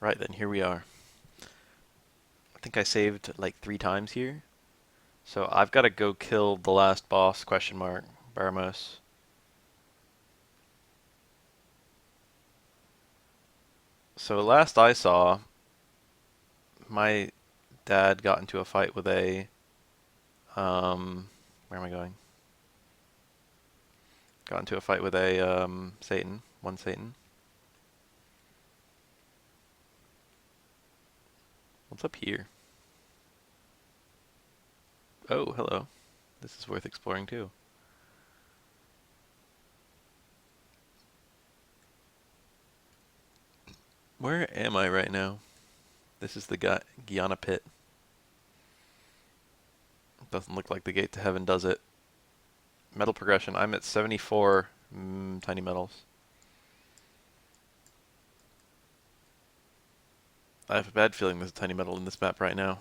Right then, here we are. I think I saved like 3 times here. So I've got to go kill the last boss, question mark, Baramos. So last I saw, my dad got into a fight with where am I going? Got into a fight with Satan, one Satan. What's up here? Oh, hello. This is worth exploring too. Where am I right now? This is the Guyana pit. Doesn't look like the gate to heaven, does it? Metal progression. I'm at 74 tiny metals. I have a bad feeling there's a tiny metal in this map right now.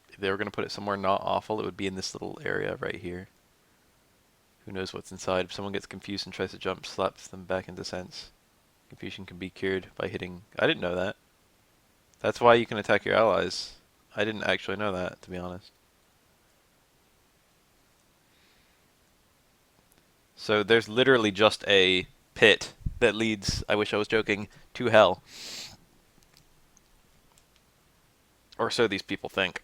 If they were going to put it somewhere not awful, it would be in this little area right here. Who knows what's inside? If someone gets confused and tries to jump, slaps them back into sense. Confusion can be cured by hitting... I didn't know that. That's why you can attack your allies. I didn't actually know that, to be honest. So there's literally just a pit that leads, I wish I was joking, to hell. Or so these people think.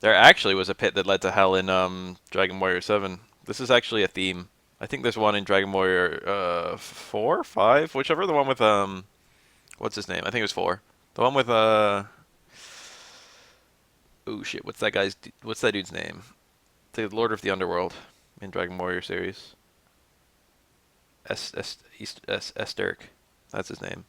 There actually was a pit that led to hell in Dragon Warrior 7. This is actually a theme. I think there's one in Dragon Warrior 4, 5, whichever the one with what's his name? I think it was 4. The one with oh shit, what's that dude's name? The Lord of the Underworld in Dragon Warrior series. Esteric. That's his name.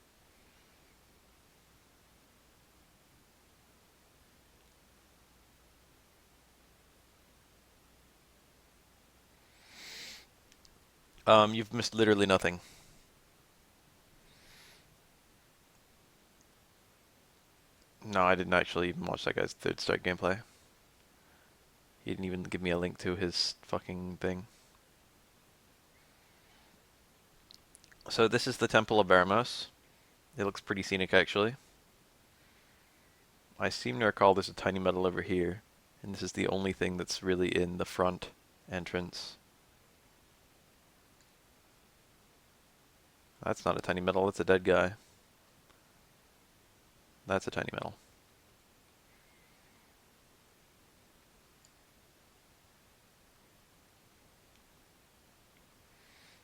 You've missed literally nothing. No, I didn't actually even watch that guy's third strike gameplay. He didn't even give me a link to his fucking thing. So this is the Temple of Baramos. It looks pretty scenic, actually. I seem to recall there's a tiny metal over here, and this is the only thing that's really in the front entrance. That's not a tiny metal, that's a dead guy. That's a tiny metal.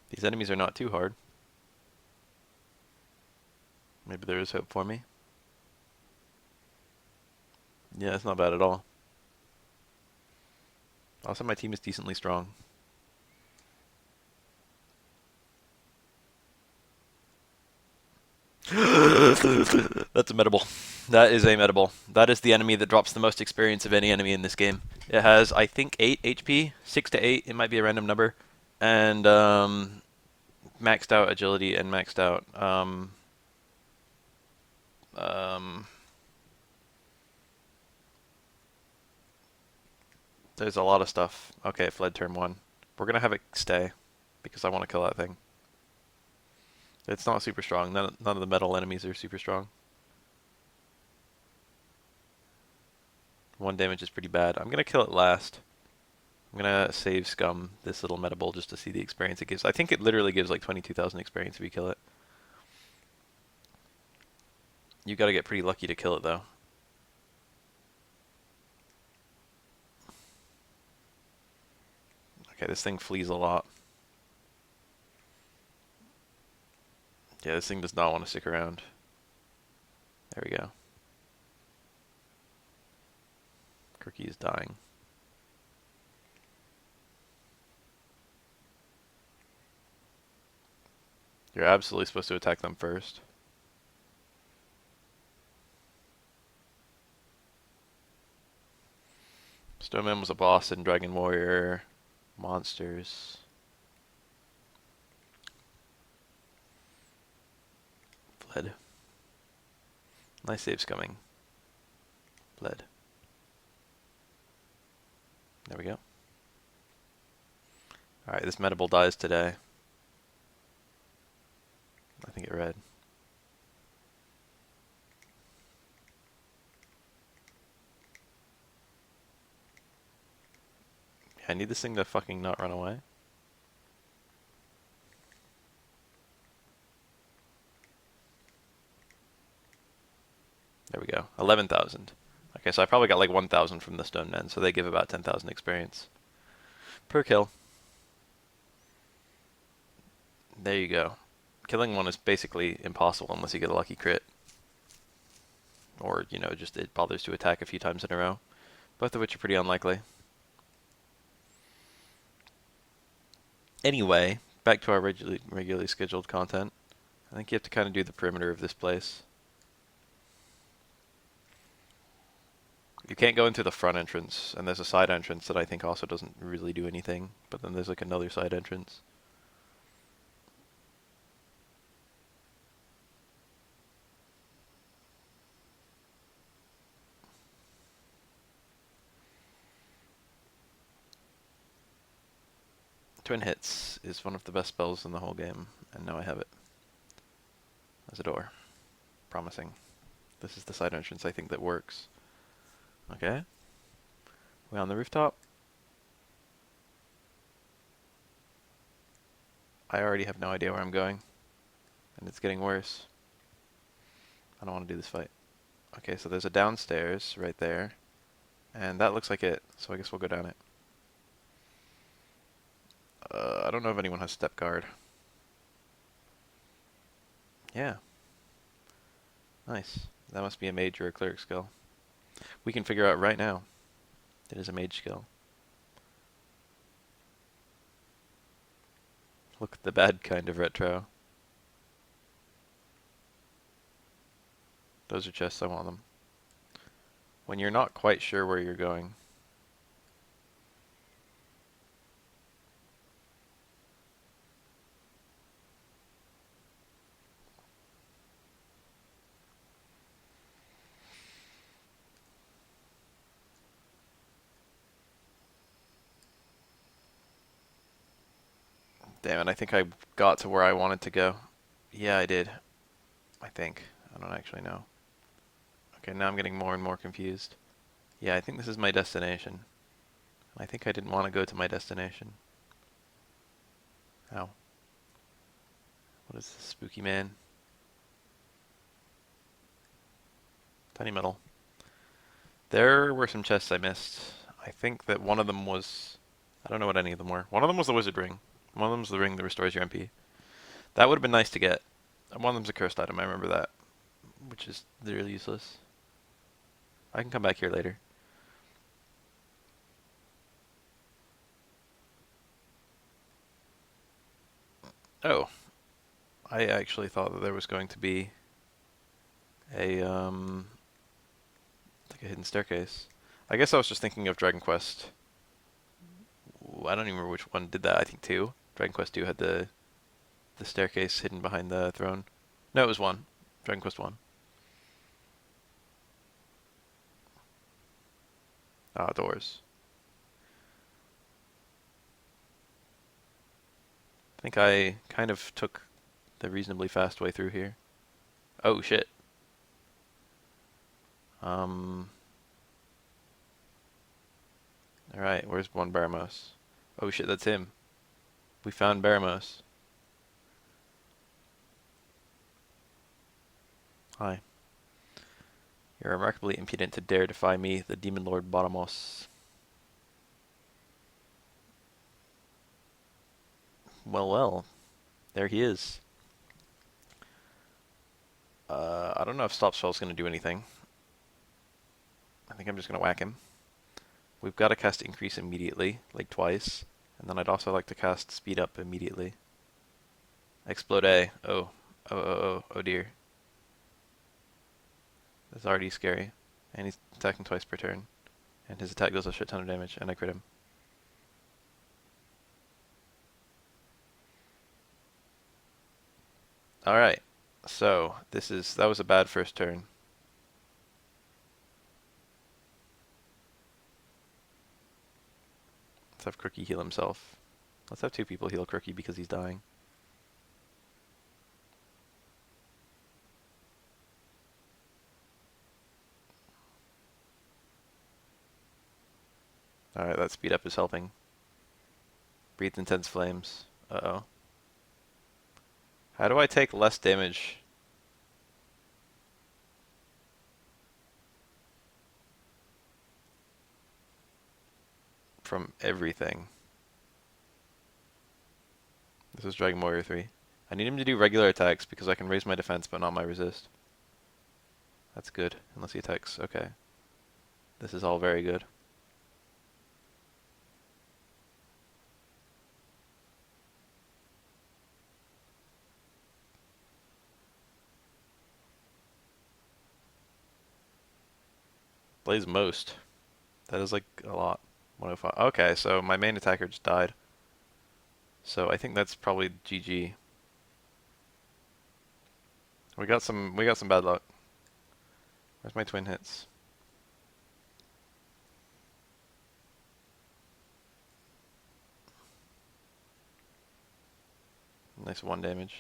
These enemies are not too hard. Maybe there is hope for me. Yeah, it's not bad at all. Also, my team is decently strong. That's a medable. That is a medable. That is the enemy that drops the most experience of any enemy in this game. It has, I think, 8 HP, 6 to 8. It might be a random number, and maxed out agility and maxed out um, there's a lot of stuff. Okay, it fled turn 1. We're gonna have it stay because I want to kill that thing. It's not super strong. None of the metal enemies are super strong. 1 damage is pretty bad. I'm gonna kill it last. I'm gonna save Scum this little medable just to see the experience it gives. I think it literally gives like 22,000 experience if you kill it. You gotta get pretty lucky to kill it though. Okay, this thing flees a lot. Yeah, this thing does not want to stick around. There we go. Cookie is dying. You're absolutely supposed to attack them first. Stoneman was a boss in Dragon Warrior Monsters. Fled. Nice saves coming. Fled. There we go. Alright, this medable dies today. I think it read. I need this thing to fucking not run away. There we go. 11,000. Okay, so I probably got like 1,000 from the stone men, so they give about 10,000 experience per kill. There you go. Killing one is basically impossible unless you get a lucky crit. Or, you know, just it bothers to attack a few times in a row. Both of which are pretty unlikely. Anyway, back to our regularly scheduled content. I think you have to kind of do the perimeter of this place. You can't go into the front entrance, and there's a side entrance that I think also doesn't really do anything, but then there's like another side entrance. Twin Hits is one of the best spells in the whole game, and now I have it. There's a door. Promising. This is the side entrance I think that works. Okay. We on the rooftop? I already have no idea where I'm going, and it's getting worse. I don't want to do this fight. Okay, so there's a downstairs right there, and that looks like it, so I guess we'll go down it. I don't know if anyone has step guard. Yeah. Nice. That must be a mage or a cleric skill. We can figure out right now. It is a mage skill. Look at the bad kind of retro. Those are chests, I want them. When you're not quite sure where you're going. Damn it, I think I got to where I wanted to go. Yeah, I did. I think. I don't actually know. Okay, now I'm getting more and more confused. Yeah, I think this is my destination. I think I didn't want to go to my destination. Ow. What is this, spooky man? Tiny metal. There were some chests I missed. I think that one of them was... I don't know what any of them were. One of them was the wizard ring. One of them was the ring that restores your MP. That would have been nice to get. One of them's a cursed item, I remember that. Which is literally useless. I can come back here later. Oh. I actually thought that there was going to be a, like a hidden staircase. I guess I was just thinking of Dragon Quest. I don't even remember which one did that. I think 2. Dragon Quest 2 had the staircase hidden behind the throne. No, it was 1. Dragon Quest 1. Ah, doors. I think I kind of took the reasonably fast way through here. Oh, shit. Alright, where's one Baramos? Oh shit, that's him. We found Baramos. Hi. You're remarkably impudent to dare defy me, the Demon Lord Baramos. Well, well. There he is. I don't know if Stop Spell's going to do anything. I think I'm just going to whack him. We've got to cast Increase immediately, like twice. And then I'd also like to cast Speed Up immediately. Explode A. Oh. Oh dear. That's already scary. And he's attacking twice per turn. And his attack does a shit ton of damage, and I crit him. Alright. So, that was a bad first turn. Let's have Crookie heal himself. Let's have 2 people heal Crookie because he's dying. Alright, that speed up is helping. Breathe intense flames. Uh-oh. How do I take less damage? From everything. This is Dragon Warrior 3. I need him to do regular attacks because I can raise my defense but not my resist. That's good, unless he attacks. Okay. This is all very good. Blaze most. That is like a lot. 105. Okay, so my main attacker just died. So I think that's probably GG. We got some bad luck. Where's my twin hits? Nice 1 damage.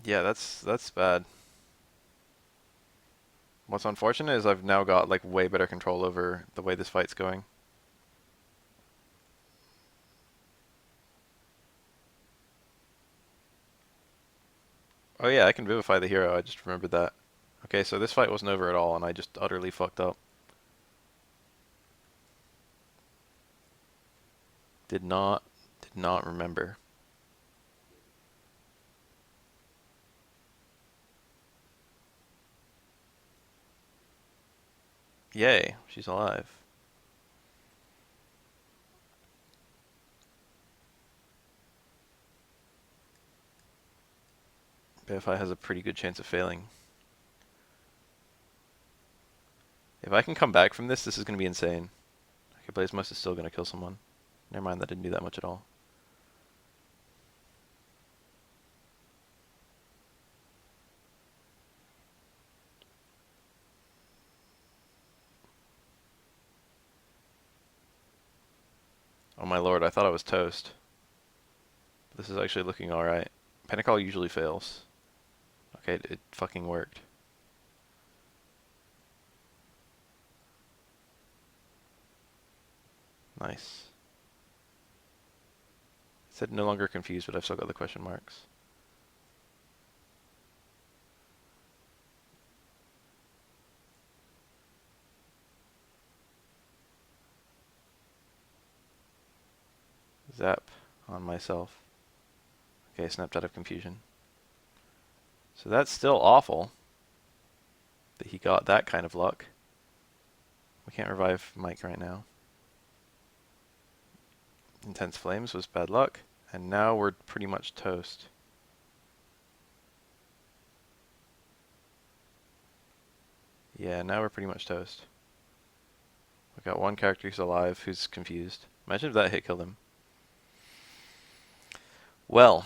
Yeah, that's bad. What's unfortunate is I've now got like way better control over the way this fight's going. Oh yeah, I can vivify the hero, I just remembered that. Okay, so this fight wasn't over at all and I just utterly fucked up. Did not remember. Yay, she's alive. Vivify has a pretty good chance of failing. If I can come back from this is going to be insane. Okay, Blaze Most is still going to kill someone. Never mind, that didn't do that much at all. Oh my lord, I thought I was toast. This is actually looking alright. Pentacall usually fails. Okay, it fucking worked. Nice. It said no longer confused, but I've still got the question marks. Zap on myself. Okay, snapped out of confusion. So that's still awful that he got that kind of luck. We can't revive Mike right now. Intense Flames was bad luck, and now we're pretty much toast. Yeah, now we're pretty much toast. We've got one character who's alive who's confused. Imagine if that hit killed him. Well,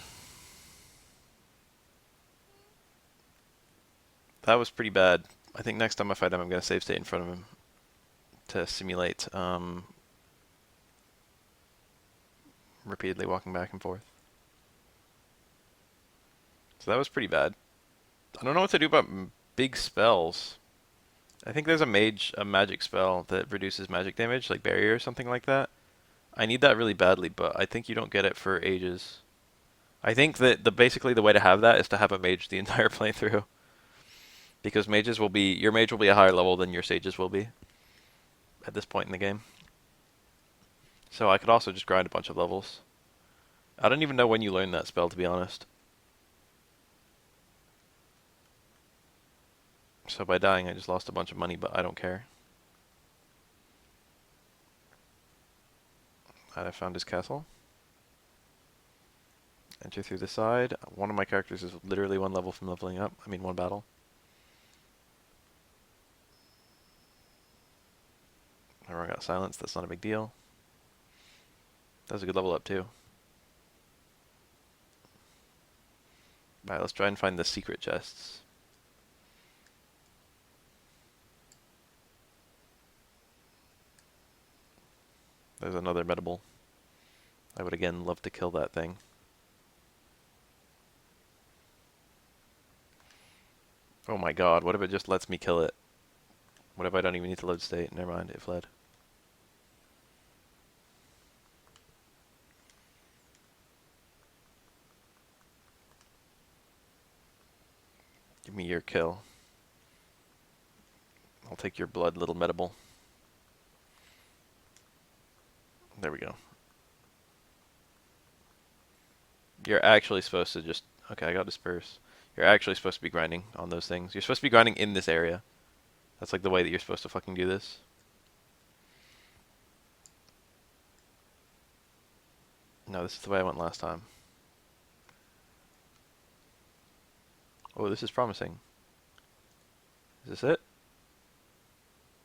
that was pretty bad. I think next time I fight him, I'm going to save state in front of him to simulate repeatedly walking back and forth. So that was pretty bad. I don't know what to do about big spells. I think there's a magic spell that reduces magic damage, like barrier or something like that. I need that really badly, but I think you don't get it for ages. I think that basically the way to have that is to have a mage the entire playthrough. Because your mage will be a higher level than your sages will be at this point in the game. So I could also just grind a bunch of levels. I don't even know when you learn that spell, to be honest. So by dying, I just lost a bunch of money, but I don't care. I found his castle. Enter through the side. One of my characters is literally 1 level from leveling up. I mean, 1 battle. Everyone got silenced. That's not a big deal. That was a good level up, too. Alright, let's try and find the secret chests. There's another medable. I would again love to kill that thing. Oh my god, what if it just lets me kill it? What if I don't even need to load state? Never mind, it fled. Give me your kill. I'll take your blood, little medable. There we go. You're actually supposed to just... Okay, I got disperse. You're actually supposed to be grinding on those things. You're supposed to be grinding in this area. That's like the way that you're supposed to fucking do this. No, this is the way I went last time. Oh, this is promising. Is this it?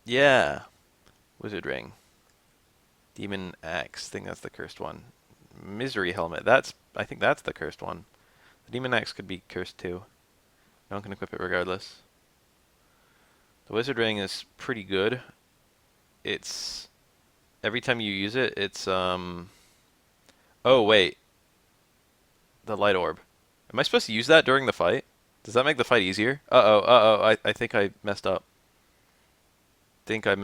Yeah. Wizard ring. Demon axe. I think that's the cursed one. Misery helmet. I think that's the cursed one. The demon axe could be cursed too. No one can equip it regardless. The wizard ring is pretty good. It's every time you use it, it's oh wait, the light orb. Am I supposed to use that during the fight? Does that make the fight easier? Uh-oh. I think I messed up. I think I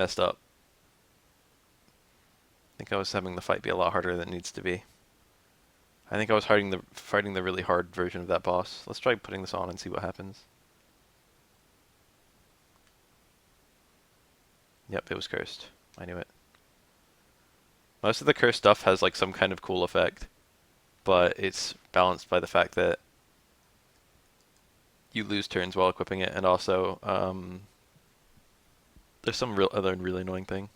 was having the fight be a lot harder than it needs to be. I think I was fighting the really hard version of that boss. Let's try putting this on and see what happens. Yep, it was cursed. I knew it. Most of the cursed stuff has like some kind of cool effect, but it's balanced by the fact that you lose turns while equipping it, and also there's some other really annoying thing.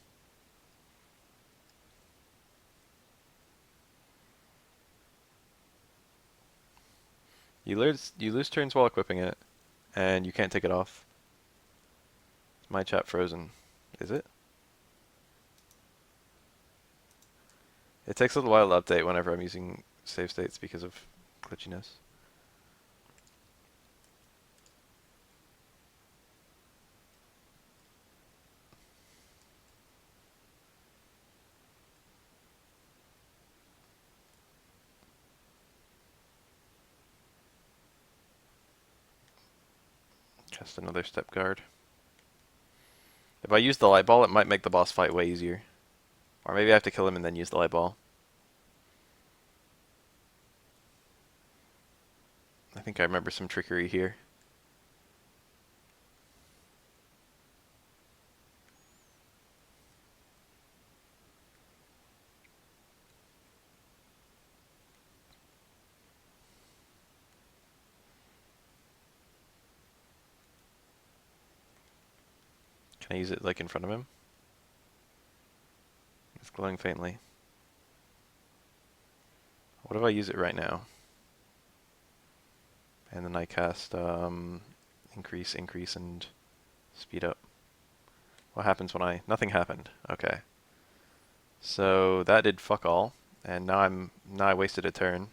You lose turns while equipping it, and you can't take it off. Is my chat frozen? Is it? It takes a little while to update whenever I'm using save states because of glitchiness. Cast another step guard. If I use the light ball, it might make the boss fight way easier. Or maybe I have to kill him and then use the light ball. I think I remember some trickery here. Can I use it like in front of him? It's glowing faintly. What if I use it right now? And then I cast increase, and speed up. What happens when nothing happened. Okay. So that did fuck all, and now I wasted a turn.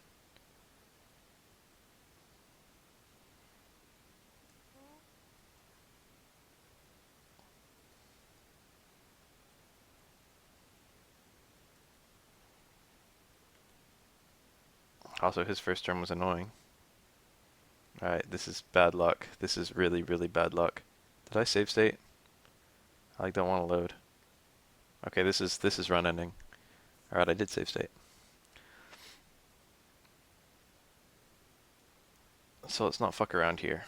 Also, his first turn was annoying. Alright, this is bad luck. This is really, really bad luck. Did I save state? I don't want to load. Okay, this is run ending. Alright, I did save state. So let's not fuck around here.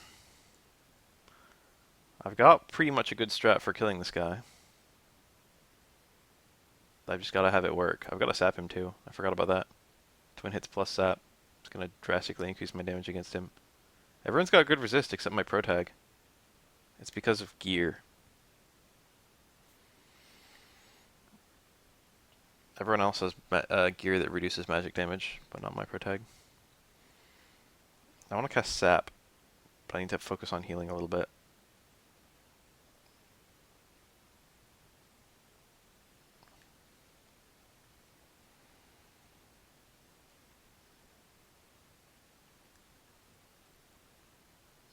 I've got pretty much a good strat for killing this guy. I've just gotta have it work. I've gotta sap him too. I forgot about that. Twin hits plus sap. It's gonna drastically increase my damage against him. Everyone's got good resist except my pro tag. It's because of gear. Everyone else has gear that reduces magic damage, but not my pro tag. I want to cast sap, but I need to focus on healing a little bit.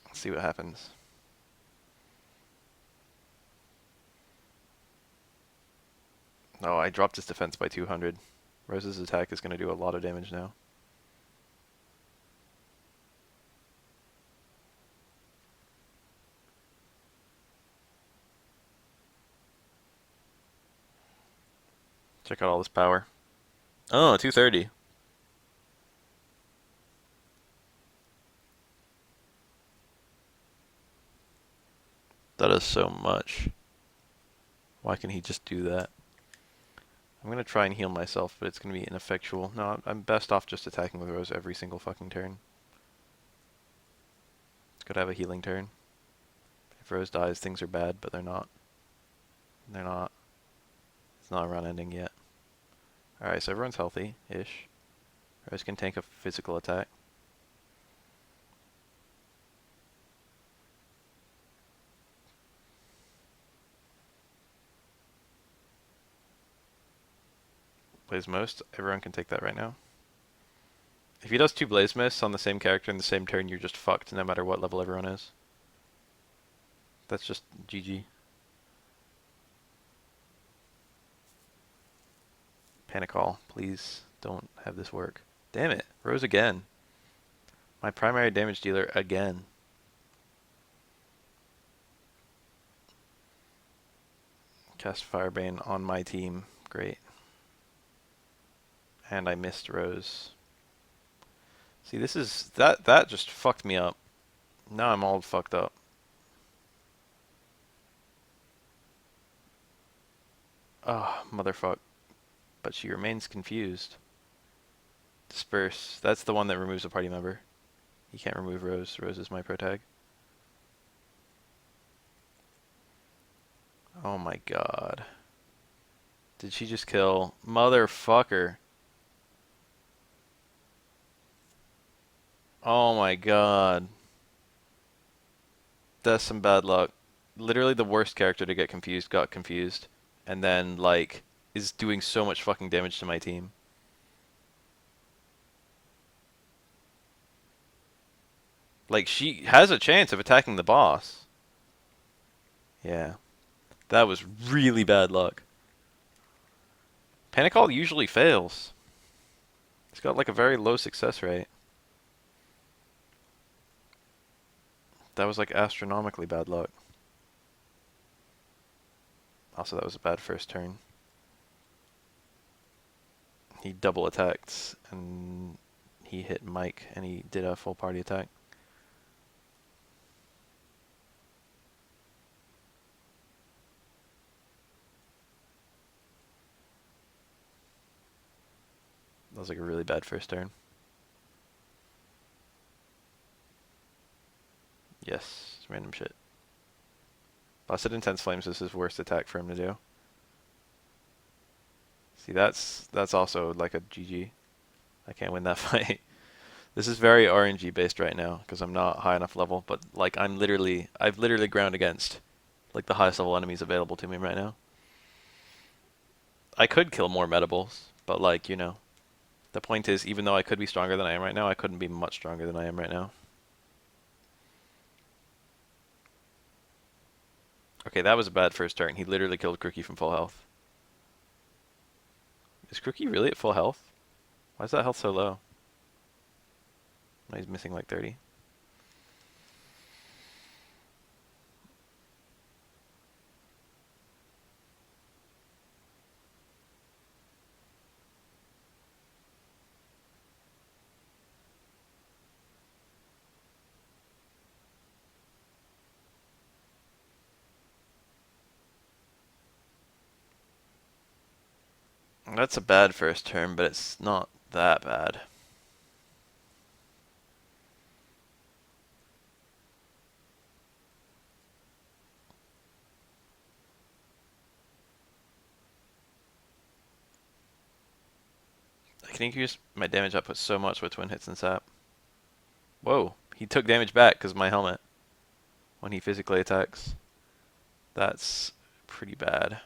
Let's see what happens. Oh, I dropped his defense by 200. Rose's attack is going to do a lot of damage now. Check out all this power. Oh, 230. That is so much. Why can he just do that? I'm gonna try and heal myself, but it's gonna be ineffectual. No, I'm best off just attacking with Rose every single fucking turn. It's gotta have a healing turn. If Rose dies, things are bad, but they're not. They're not. It's not a run ending yet. Alright, so everyone's healthy-ish. Rose can tank a physical attack. Blaze Most, everyone can take that right now. If he does 2 Blaze Mists on the same character in the same turn, you're just fucked no matter what level everyone is. That's just GG. Panic Call, please don't have this work. Damn it, Rose again. My primary damage dealer again. Cast Firebane on my team, great. And I missed Rose. See, this is, that just fucked me up. Now I'm all fucked up. Oh, motherfuck. But she remains confused. Disperse. That's the one that removes a party member. You can't remove Rose. Rose is my protag. Oh my god. Did she just kill? Motherfucker. Oh my god. That's some bad luck. Literally the worst character to get confused got confused. And then, like, is doing so much fucking damage to my team. Like, she has a chance of attacking the boss. Yeah. That was really bad luck. Panic Call usually fails. It's got like a very low success rate. That was like astronomically bad luck. Also, that was a bad first turn. He double attacked and he hit Mike and he did a full party attack. That was like a really bad first turn. Yes, it's random shit. Busted Intense Flames is his worst attack for him to do. See, that's also like a GG. I can't win that fight. This is very RNG based right now because I'm not high enough level, but like I've literally ground against like the highest level enemies available to me right now. I could kill more Metables, but like, you know, the point is, even though I could be stronger than I am right now, I couldn't be much stronger than I am right now. Okay, that was a bad first turn. He literally killed Crookie from full health. Is Crookie really at full health? Why is that health so low? No, he's missing like 30. That's a bad first turn, but it's not that bad. I can increase my damage output so much with twin hits and sap. Whoa, he took damage back because of my helmet when he physically attacks. That's pretty bad.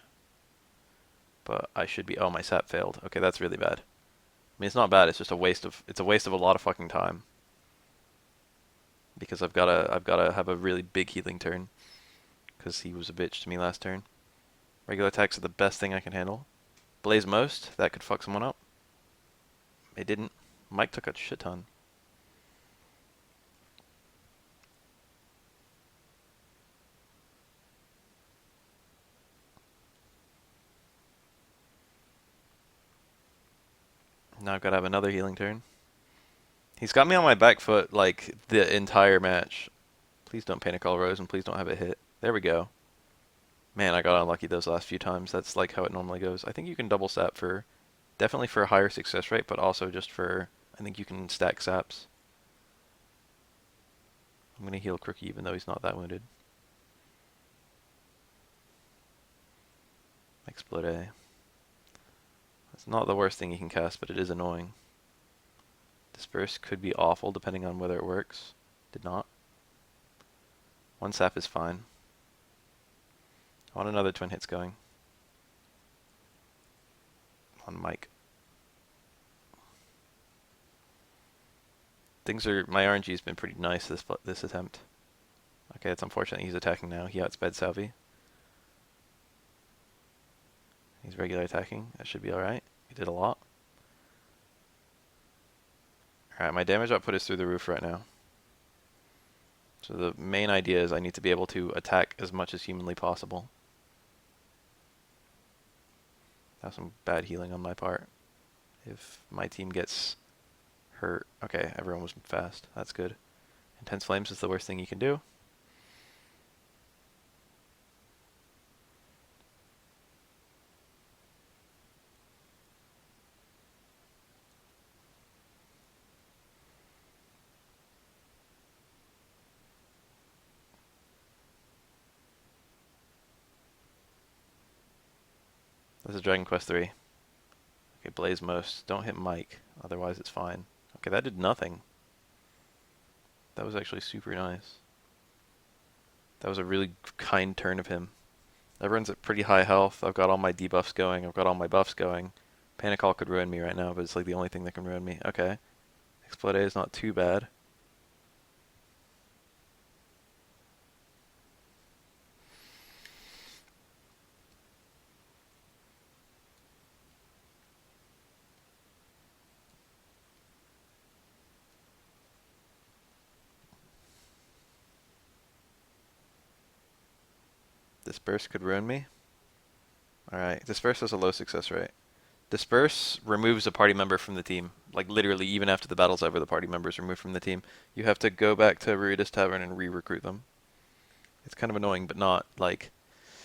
But I should be, oh, my sap failed. Okay, that's really bad. I mean, it's not bad, it's just a waste of, it's a waste of a lot of fucking time. Because I've gotta have a really big healing turn. Because he was a bitch to me last turn. Regular attacks are the best thing I can handle. Blaze Most, that could fuck someone up. It didn't. Mike took a shit ton. Now I've got to have another healing turn. He's got me on my back foot like the entire match. Please don't panic all Rose and please don't have it hit. There we go. Man, I got unlucky those last few times. That's like how it normally goes. I think you can double sap for, definitely for a higher success rate, but also just for, I think you can stack saps. I'm going to heal Crookie even though he's not that wounded. Explode. It's not the worst thing you can cast, but it is annoying. Disperse could be awful depending on whether it works. Did not. One sap is fine. I want another twin hits going. On Mike. My RNG's been pretty nice this attempt. Okay, it's unfortunate he's attacking now. He outsped Salvi. He's regular attacking. That should be alright. He did a lot. Alright, my damage output is through the roof right now. So the main idea is I need to be able to attack as much as humanly possible. That's some bad healing on my part. If my team gets hurt. Okay, everyone was fast. That's good. Intense Flames is the worst thing you can do. This is Dragon Quest 3. Okay, Blaze Most. Don't hit Mike, otherwise it's fine. Okay, that did nothing. That was actually super nice. That was a really kind turn of him. Everyone's at pretty high health. I've got all my debuffs going. I've got all my buffs going. Panic Hall could ruin me right now, but it's like the only thing that can ruin me. Okay. Explode is not too bad. Disperse could ruin me. Alright, Disperse has a low success rate. Disperse removes a party member from the team. Like literally, even after the battle's over, the party member's removed from the team. You have to go back to Ruida's Tavern and re-recruit them. It's kind of annoying, but not like...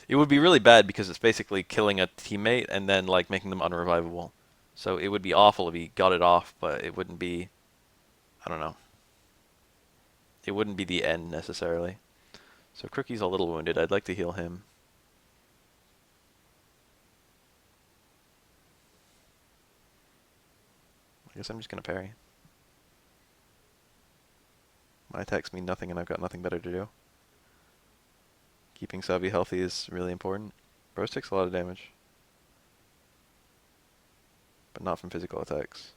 It would be really bad because it's basically killing a teammate and then like making them unrevivable. So it would be awful if he got it off, but it wouldn't be... I don't know. It wouldn't be the end necessarily. So Crookie's a little wounded. I'd like to heal him. I guess I'm just going to parry. My attacks mean nothing and I've got nothing better to do. Keeping Savi healthy is really important. Rose takes a lot of damage. But not from physical attacks.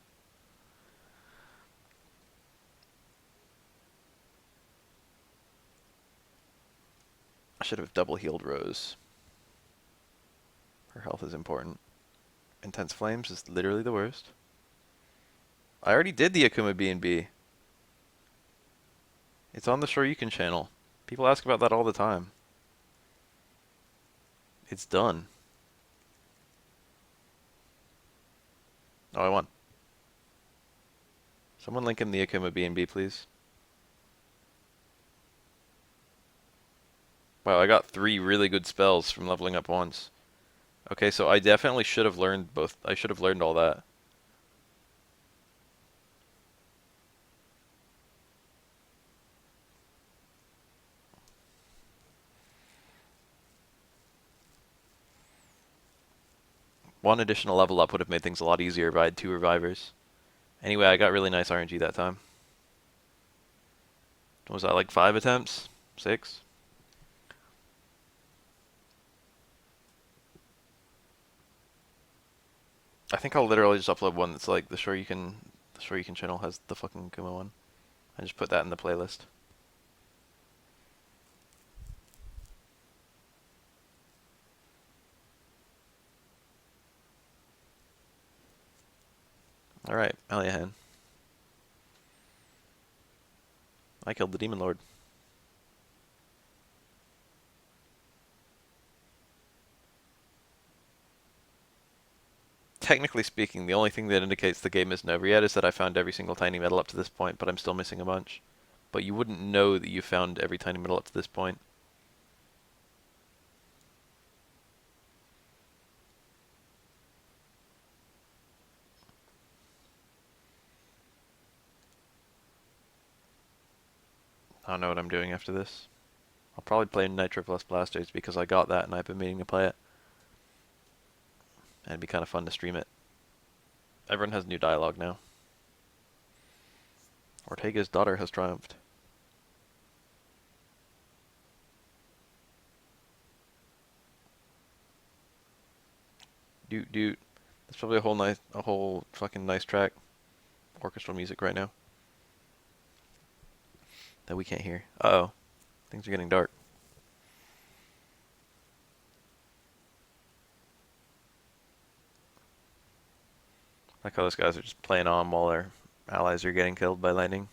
I should have double healed Rose. Her health is important. Intense Flames is literally the worst. I already did the Akuma B&B. It's on the Shoryuken channel. People ask about that all the time. It's done. Oh, I won. Someone link him the Akuma B&B, please. Wow, I got 3 really good spells from leveling up once. Okay, so I definitely should have learned both. I should have learned all that. One additional level up would have made things a lot easier if I had 2 revivers. Anyway, I got really nice RNG that time. What was that, like 5 attempts? 6? I think I'll literally just upload one that's like the Shoryuken channel has the fucking Kuma one. I just put that in the playlist. Alright, Eliahan. I killed the Demon Lord. technically speaking, the only thing that indicates the game isn't over yet is that I found every single tiny metal up to this point, but I'm still missing a bunch. But you wouldn't know that you found every tiny metal up to this point. I don't know what I'm doing after this. I'll probably play Nitro Plus Blasters because I got that and I've been meaning to play it. And it'd be kind of fun to stream it. Everyone has new dialogue now. Ortega's daughter has triumphed. Doot doot. That's probably a whole fucking nice track. Orchestral music right now. That we can't hear. Uh-oh. Things are getting dark. Like how those guys are just playing on while their allies are getting killed by lightning.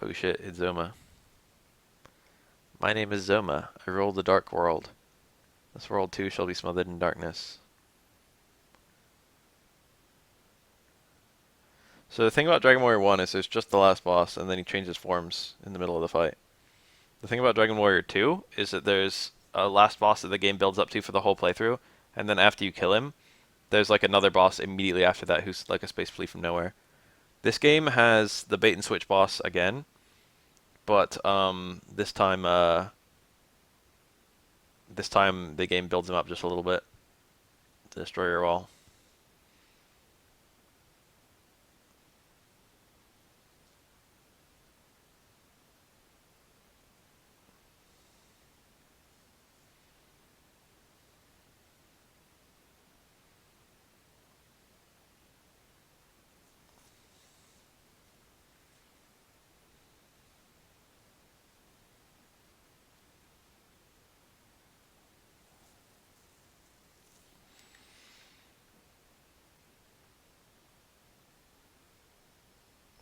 Oh shit, it's Zoma. My name is Zoma. I rule the dark world. This world too shall be smothered in darkness. So the thing about Dragon Warrior 1 is there's just the last boss, and then he changes forms in the middle of the fight. The thing about Dragon Warrior 2 is that there's a last boss that the game builds up to for the whole playthrough, and then after you kill him, there's like another boss immediately after that who's like a space flea from nowhere. This game has the bait and switch boss again, but this time the game builds him up just a little bit to destroy your wall.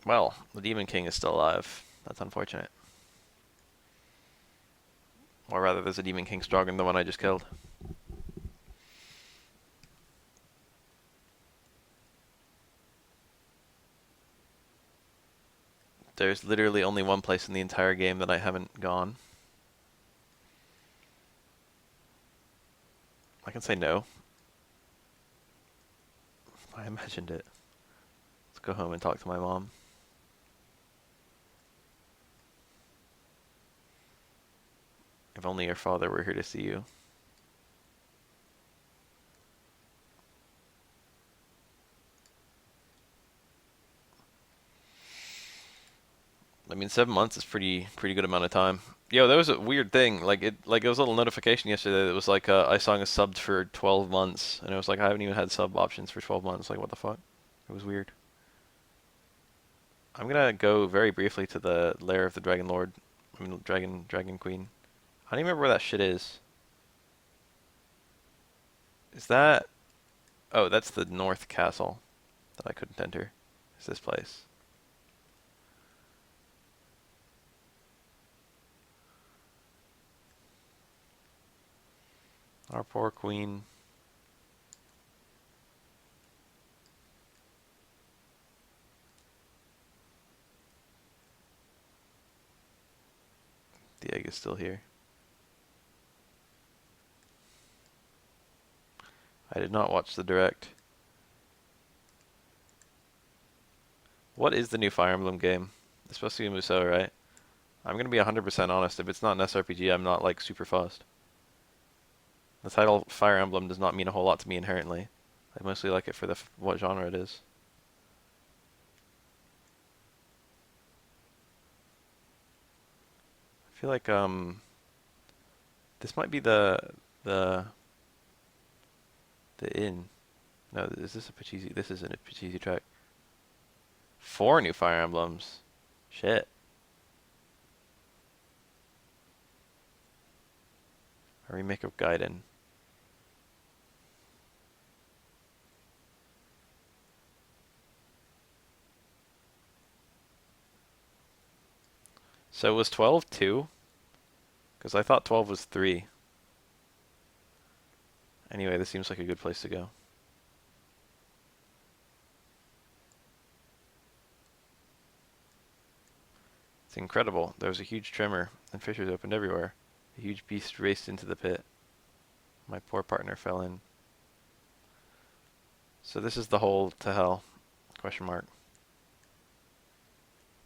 Well, the Demon King is still alive. That's unfortunate. Or rather, there's a Demon King stronger than the one I just killed. There's literally only one place in the entire game that I haven't gone. I can say no. I imagined it. Let's go home and talk to my mom. If only your father were here to see you. I mean, 7 months is pretty good amount of time. Yo, there was a weird thing. Like it was a little notification yesterday that was like iSong is subbed for 12 months, and it was like I haven't even had sub options for 12 months. Like what the fuck? It was weird. I'm gonna go very briefly to the lair of the Dragon Lord. I mean, Dragon Queen. I don't even remember where that shit is. Is that? Oh, that's the North Castle that I couldn't enter. Is this place? Our poor queen. The egg is still here. I did not watch the direct. What is the new Fire Emblem game? It's supposed to be Musou, right? I'm gonna be 100% honest. If it's not an SRPG, I'm not like super fussed. The title Fire Emblem does not mean a whole lot to me inherently. I mostly like it for the what genre it is. I feel like this might be the the inn. No, is this a Pachisi? This isn't a Pachisi track. 4 new Fire Emblems. Shit. A remake of Gaiden. So was 12 2? Because I thought 12 was 3. Anyway, this seems like a good place to go. It's incredible. There was a huge tremor, and fissures opened everywhere. A huge beast raced into the pit. My poor partner fell in. So this is the hole to hell? Question mark.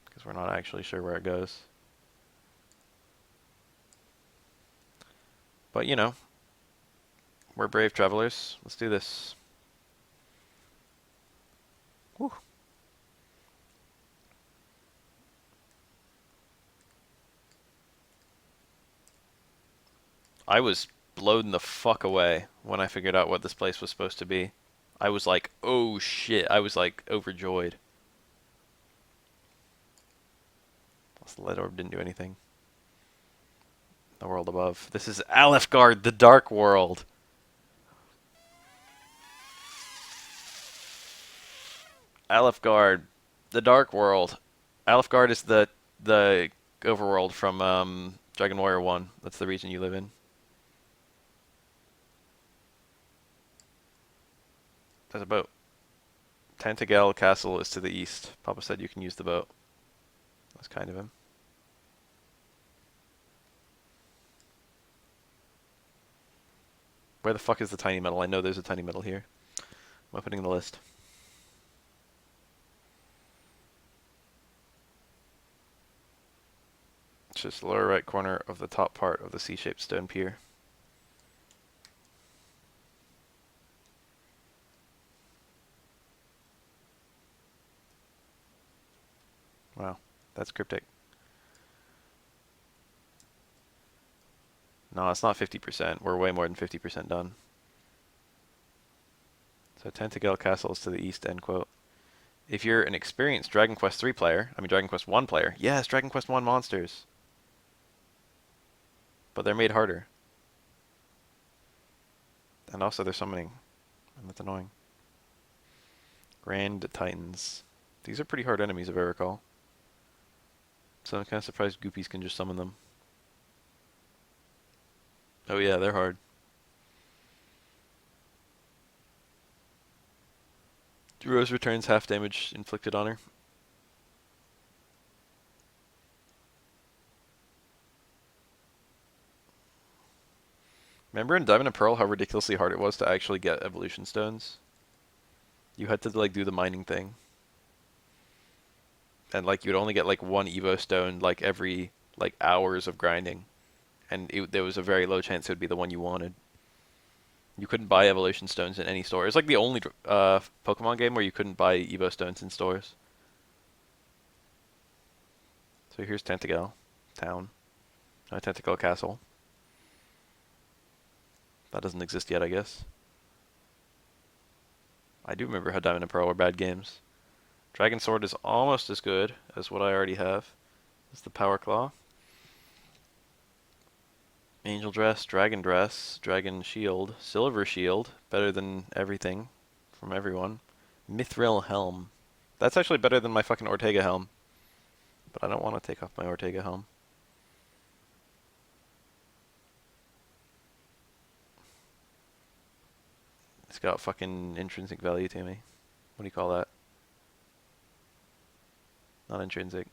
Because we're not actually sure where it goes. But you know, we're brave travelers. Let's do this. Whew. I was blown the fuck away when I figured out what this place was supposed to be. I was like, oh shit. I was like overjoyed. Plus the light orb didn't do anything. The world above. This is Alefgard, the Dark World. Alefgard, the Dark World. Alefgard is the overworld from Dragon Warrior 1. That's the region you live in. There's a boat. Tantagel Castle is to the east. Papa said you can use the boat. That's kind of him. Where the fuck is the tiny metal? I know there's a tiny metal here. I'm opening the list. It's just the lower right corner of the top part of the C-shaped stone pier. Wow, that's cryptic. No, it's not 50%. We're way more than 50% done. So Tantagel Castle is to the east, end quote. If you're an experienced Dragon Quest 3 player, Dragon Quest 1 player, yes, Dragon Quest 1 monsters. But they're made harder. And also they're summoning. And that's annoying. Grand Titans. These are pretty hard enemies if I recall. So I'm kind of surprised Goopies can just summon them. Oh yeah, they're hard. Rose returns half damage inflicted on her. Remember in Diamond and Pearl how ridiculously hard it was to actually get evolution stones? You had to like do the mining thing. And like you'd only get like one Evo stone like every like hours of grinding. And there was a very low chance it would be the one you wanted. You couldn't buy evolution stones in any store. It was like the only Pokemon game where you couldn't buy Evo stones in stores. So here's Tantagel Town. Tantagel Castle. That doesn't exist yet, I guess. I do remember how Diamond and Pearl were bad games. Dragon Sword is almost as good as what I already have. It's the Power Claw. Angel Dress, Dragon Shield, Silver Shield, better than everything from everyone. Mithril Helm. That's actually better than my fucking Ortega helm. But I don't want to take off my Ortega helm. It's got fucking intrinsic value to me. What do you call that? Not intrinsic.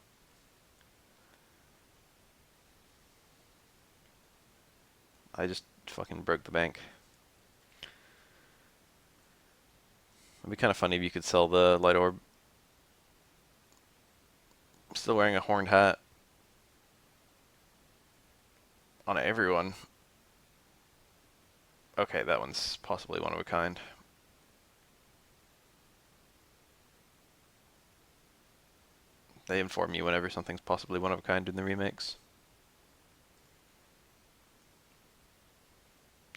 I just fucking broke the bank. It'd be kind of funny if you could sell the light orb. I'm still wearing a horned hat. On everyone. Okay, that one's possibly one of a kind. They inform you whenever something's possibly one of a kind in the remakes.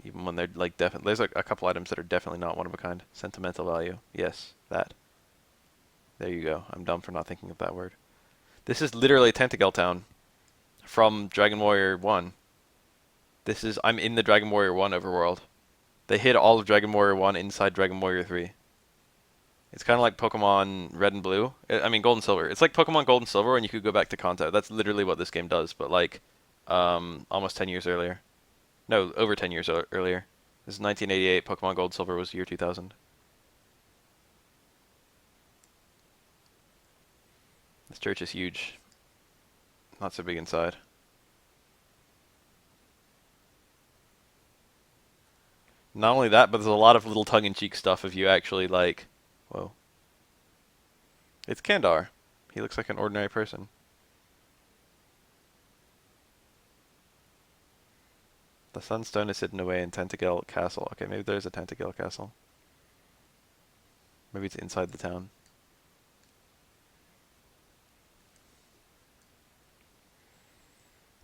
Even when they're like definitely, there's like a couple items that are definitely not one of a kind. Sentimental value. Yes, that. There you go. I'm dumb for not thinking of that word. This is literally Tantagel Town from Dragon Warrior 1. I'm in the Dragon Warrior 1 overworld. They hid all of Dragon Warrior 1 inside Dragon Warrior 3. It's kind of like Pokemon Red and Blue. I mean Gold and Silver. It's like Pokemon Gold and Silver, and you could go back to Kanto. That's literally what this game does, but like, almost 10 years earlier. No, over 10 years earlier. This is 1988. Pokemon Gold and Silver was year 2000. This church is huge. Not so big inside. Not only that, but there's a lot of little tongue-in-cheek stuff if you actually like. Whoa. It's Kandar. He looks like an ordinary person. The Sunstone is hidden away in Tentacle Castle. Okay, maybe there's a Tentacle Castle. Maybe it's inside the town.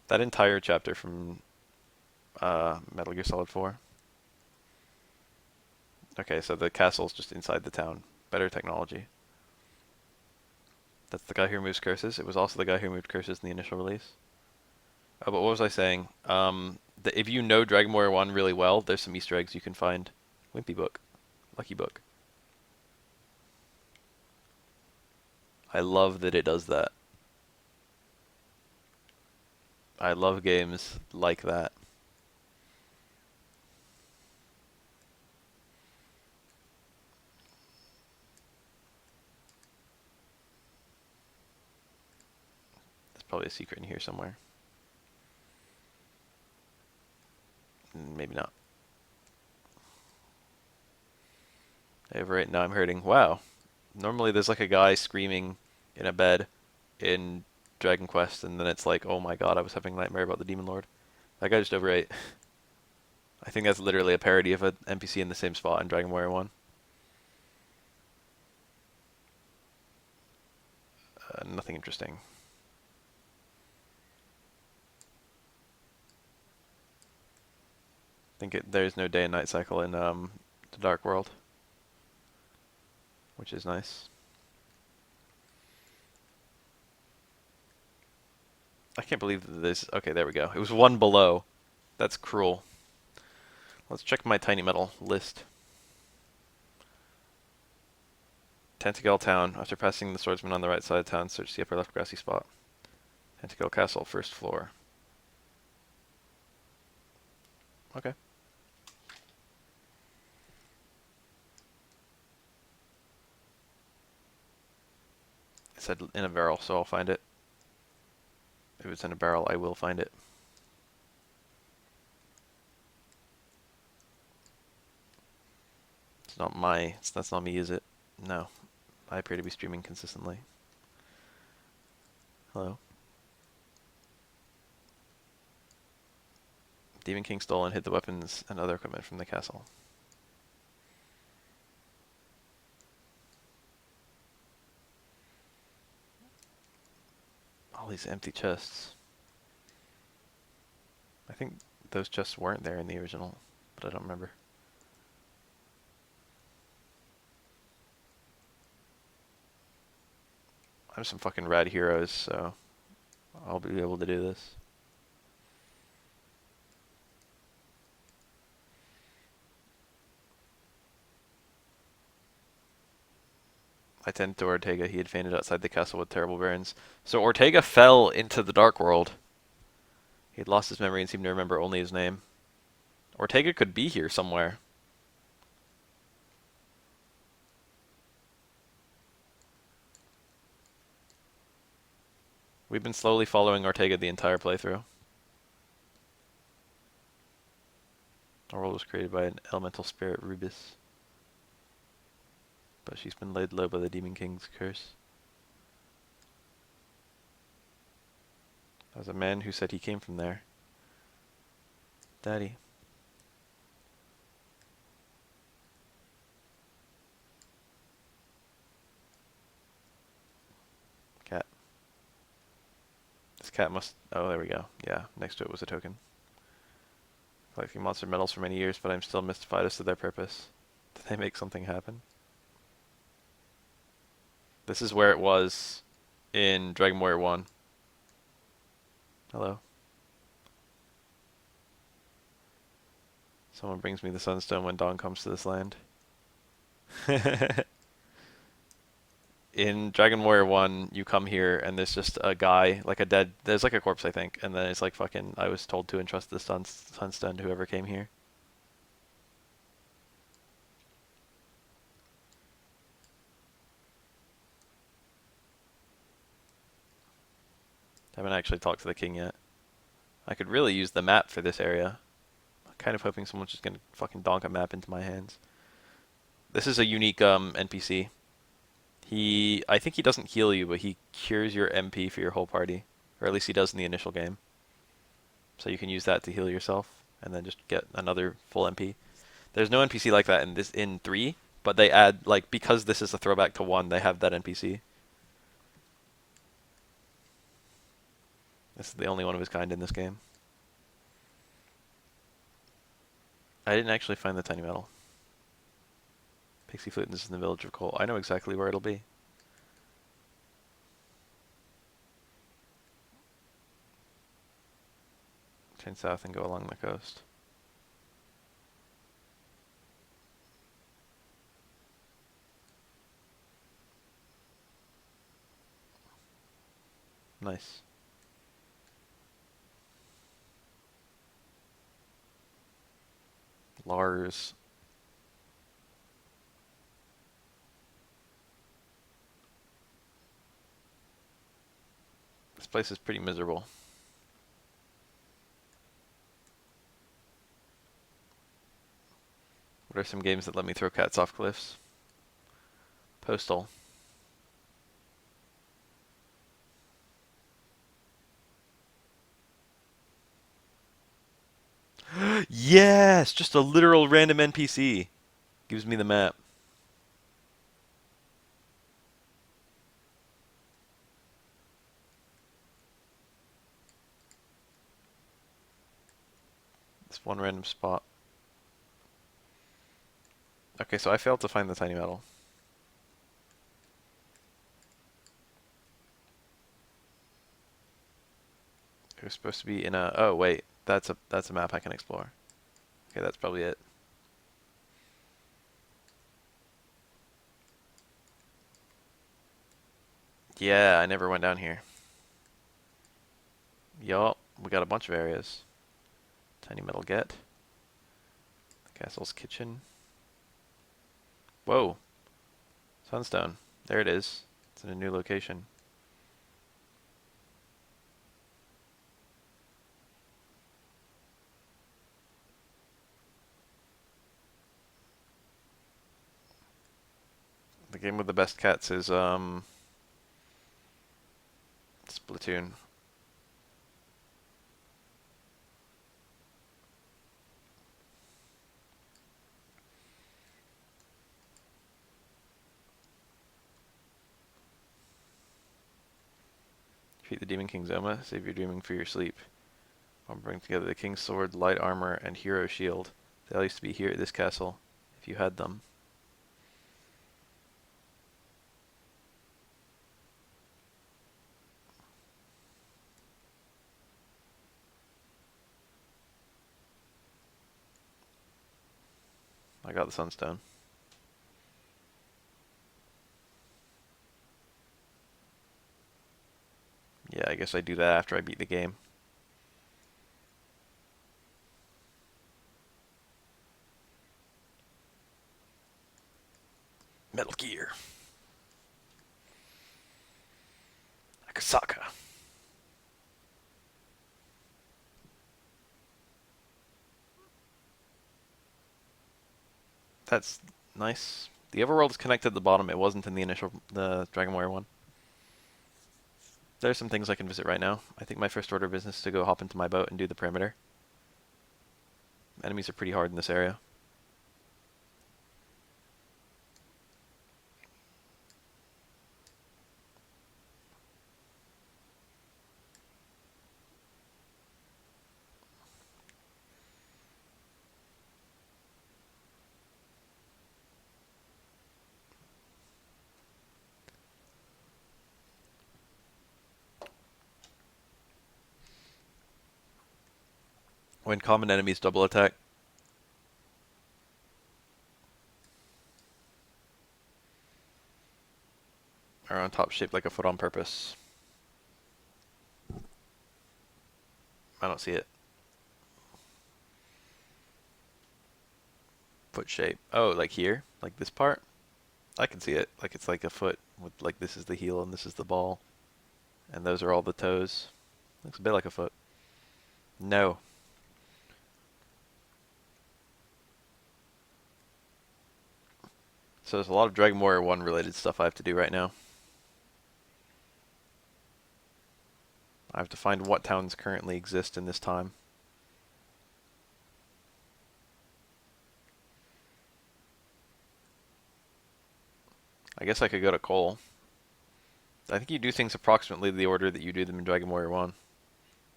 That entire chapter from Metal Gear Solid 4. Okay, so the castle's just inside the town. Better technology. That's the guy who removes curses. It was also the guy who removed curses in the initial release. Oh, but what was I saying? If you know Dragon Warrior 1 really well, there's some Easter eggs you can find. Wimpy Book. Lucky Book. I love that it does that. I love games like that. There's probably a secret in here somewhere. Maybe not. Over it, now I'm hurting. Wow. Normally there's like a guy screaming in a bed in Dragon Quest, and then it's like, oh my god, I was having a nightmare about the Demon Lord. That guy just overate. I think that's literally a parody of an NPC in the same spot in Dragon Warrior 1. Nothing interesting. There's no day and night cycle in the Dark World, which is nice. I can't believe that this. Okay, there we go. It was one below. That's cruel. Let's check my tiny metal list. Tentacle Town. After passing the swordsman on the right side of town, search the upper left grassy spot. Tentacle Castle, first floor. Okay. It said in a barrel, so I'll find it. If it's in a barrel, I will find it. It's not my. That's not me, is it? No. I appear to be streaming consistently. Hello. Demon King stole and hid the weapons and other equipment from the castle. All these empty chests. I think those chests weren't there in the original, but I don't remember. I'm some fucking rad heroes, so I'll be able to do this. I tended to Ortega. He had fainted outside the castle with terrible burns. So Ortega fell into the Dark World. He had lost his memory and seemed to remember only his name. Ortega could be here somewhere. We've been slowly following Ortega the entire playthrough. Our world was created by an elemental spirit, Rubis. But she's been laid low by the Demon King's curse. There was a man who said he came from there. Daddy. Cat. This cat must... Oh, there we go. Yeah, next to it was a token. Collecting monster medals for many years, but I'm still mystified as to their purpose. Did they make something happen? This is where it was in Dragon Warrior 1. Hello. Someone brings me the Sunstone when dawn comes to this land. In Dragon Warrior 1, you come here and there's just a guy, like a dead, there's like a corpse, I think, and then it's like fucking, I was told to entrust the sunstone to whoever came here. Haven't actually talked to the king yet. I could really use the map for this area. I'm kind of hoping someone's just gonna fucking donk a map into my hands. This is a unique NPC. I think he doesn't heal you, but he cures your MP for your whole party. Or at least he does in the initial game. So you can use that to heal yourself, and then just get another full MP. There's no NPC like that in 3, but they add, like, because this is a throwback to 1, they have that NPC. This is the only one of his kind in this game. I didn't actually find the tiny metal. Pixie Flute, and this is in the village of Cole. I know exactly where it'll be. Turn south and go along the coast. Nice. Lars. This place is pretty miserable. What are some games that let me throw cats off cliffs? Postal. Yes! Just a literal random NPC. Gives me the map. This one random spot. Okay, so I failed to find the tiny metal. It was supposed to be in a... Oh, wait. That's a map I can explore. Okay, that's probably it. Yeah, I never went down here. Yup, we got a bunch of areas. Tiny metal get. The castle's kitchen. Whoa. Sunstone. There it is. It's in a new location. The game with the best cats is Splatoon. Defeat the Demon King Zoma. Save your dreaming for your sleep. I'll bring together the King's Sword, Light Armor, and Hero Shield. They all used to be here at this castle, if you had them. I got the Sunstone. Yeah, I guess I do that after I beat the game. Metal Gear. Akasaka. That's nice. The overworld is connected at the bottom. It wasn't in the Dragon Warrior one. There's some things I can visit right now. I think my first order of business is to go hop into my boat and do the perimeter. Enemies are pretty hard in this area. When common enemies double attack. on top shaped like a foot on purpose. I don't see it. Foot shape. Oh, like here? Like this part? I can see it. Like it's like a foot with like this is the heel and this is the ball. And those are all the toes. Looks a bit like a foot. No. So there's a lot of Dragon Warrior 1 related stuff I have to do right now. I have to find what towns currently exist in this time. I guess I could go to Cole. I think you do things approximately the order that you do them in Dragon Warrior 1,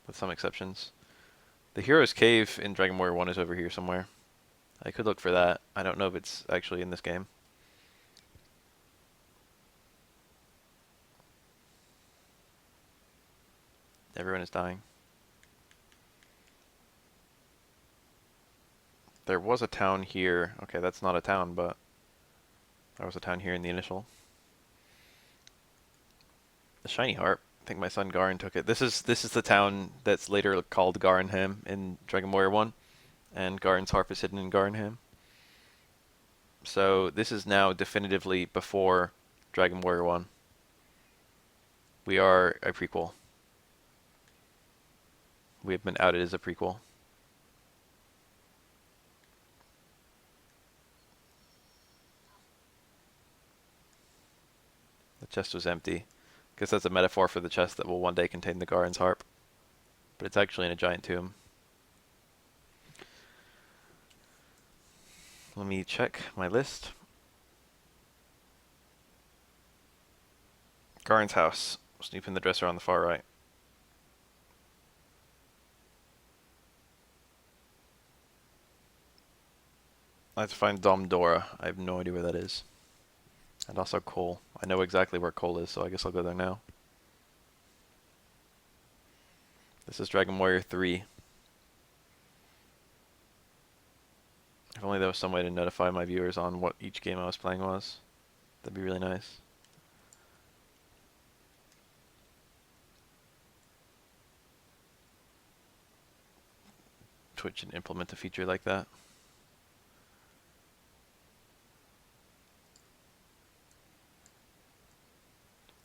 with some exceptions. The Hero's Cave in Dragon Warrior 1 is over here somewhere. I could look for that. I don't know if it's actually in this game. Everyone is dying. There was a town here. Okay, that's not a town, but there was a town here in the initial. The Shiny Harp. I think my son Garin took it. This is the town that's later called Garinham in Dragon Warrior 1, and Garin's harp is hidden in Garinham. So this is now definitively before Dragon Warrior 1. We are a prequel. We have been outed as a prequel. The chest was empty. I guess that's a metaphor for the chest that will one day contain the Garin's harp. But it's actually in a giant tomb. Let me check my list. Garin's house. Snoop in the dresser on the far right. I have to find Domdora. I have no idea where that is. And also Cole. I know exactly where Cole is, so I guess I'll go there now. This is Dragon Warrior 3. If only there was some way to notify my viewers on what each game I was playing was. That'd be really nice. Twitch should implement a feature like that.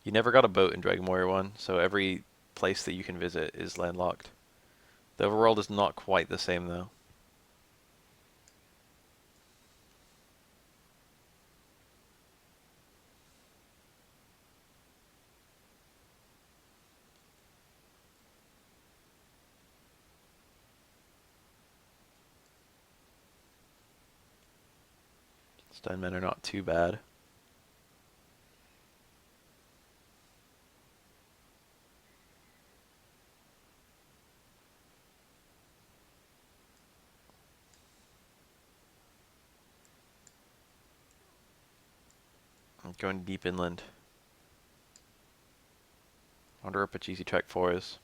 You never got a boat in Dragon Warrior 1, so every place that you can visit is landlocked. The overworld is not quite the same though. Stone men are not too bad. I'm going deep inland. I wonder what Pachisi Track 4 is.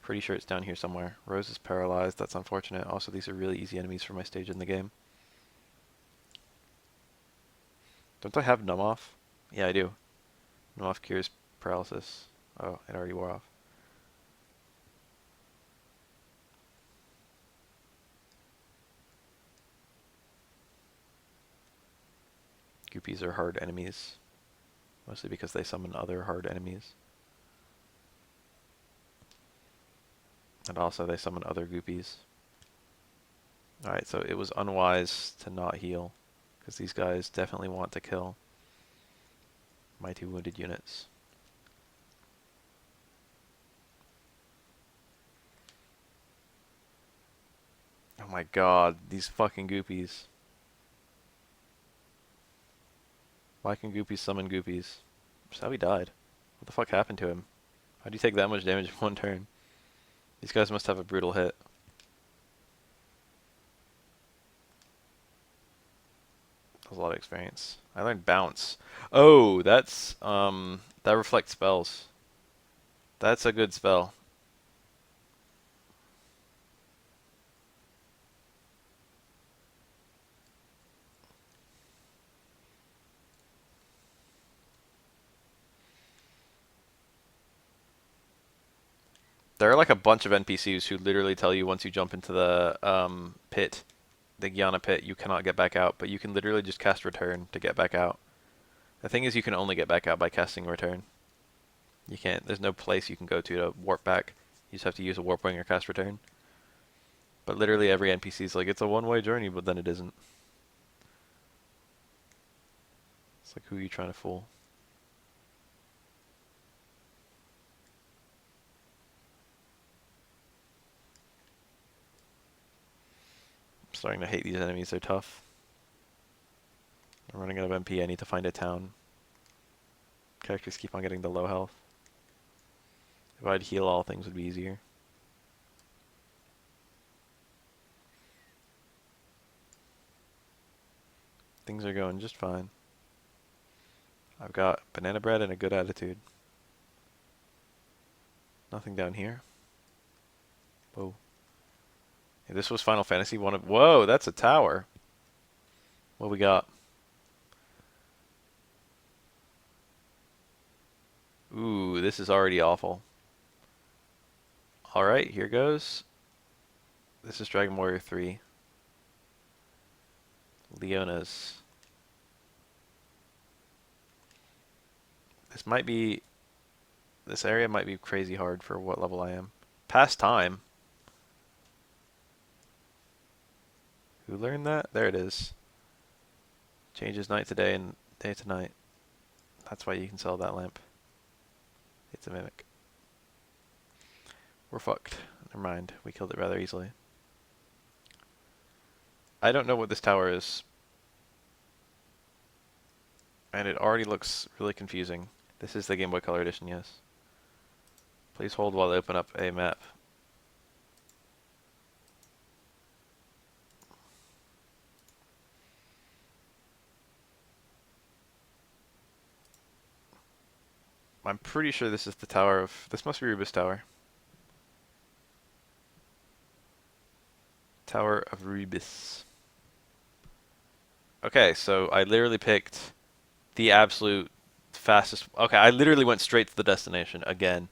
Pretty sure it's down here somewhere. Rose is paralyzed, that's unfortunate. Also, these are really easy enemies for my stage in the game. Don't I have Numb Off? Yeah, I do. Numb Off cures paralysis. Oh, it already wore off. Goopies are hard enemies. Mostly because they summon other hard enemies. And also they summon other Goopies. Alright, so it was unwise to not heal. Because these guys definitely want to kill my two wounded units. Oh my god, these fucking Goopies. Why can Goopies summon Goopies? That's how he died. What the fuck happened to him? How do you take that much damage in one turn? These guys must have a brutal hit. That was a lot of experience. I learned Bounce. Oh, that's, that reflects spells. That's a good spell. There are like a bunch of NPCs who literally tell you once you jump into the pit, the Guyana pit, you cannot get back out, but you can literally just cast return to get back out. The thing is, you can only get back out by casting return. You can't. There's no place you can go to warp back. You just have to use a warp wing or cast return. But literally every NPC is like, it's a one-way journey, but then it isn't. It's like, who are you trying to fool? I'm starting to hate these enemies. They're tough. I'm running out of MP. I need to find a town. Characters keep on getting the low health. If I'd heal all, things would be easier. Things are going just fine. I've got banana bread and a good attitude. Nothing down here. Whoa. If this was Final Fantasy, one of... Whoa, that's a tower. What we got? Ooh, this is already awful. Alright, here goes. This is Dragon Warrior 3. Leona's. This might be... This area might be crazy hard for what level I am. Past time. Who learned that? There it is. Changes night to day and day to night. That's why you can sell that lamp. It's a mimic. We're fucked. Never mind. We killed it rather easily. I don't know what this tower is. And it already looks really confusing. This is the Game Boy Color Edition, yes. Please hold while I open up a map. I'm pretty sure this is the tower of... This must be Rubus Tower. Tower of Rubus. Okay, so I literally picked the absolute fastest... Okay, I literally went straight to the destination again.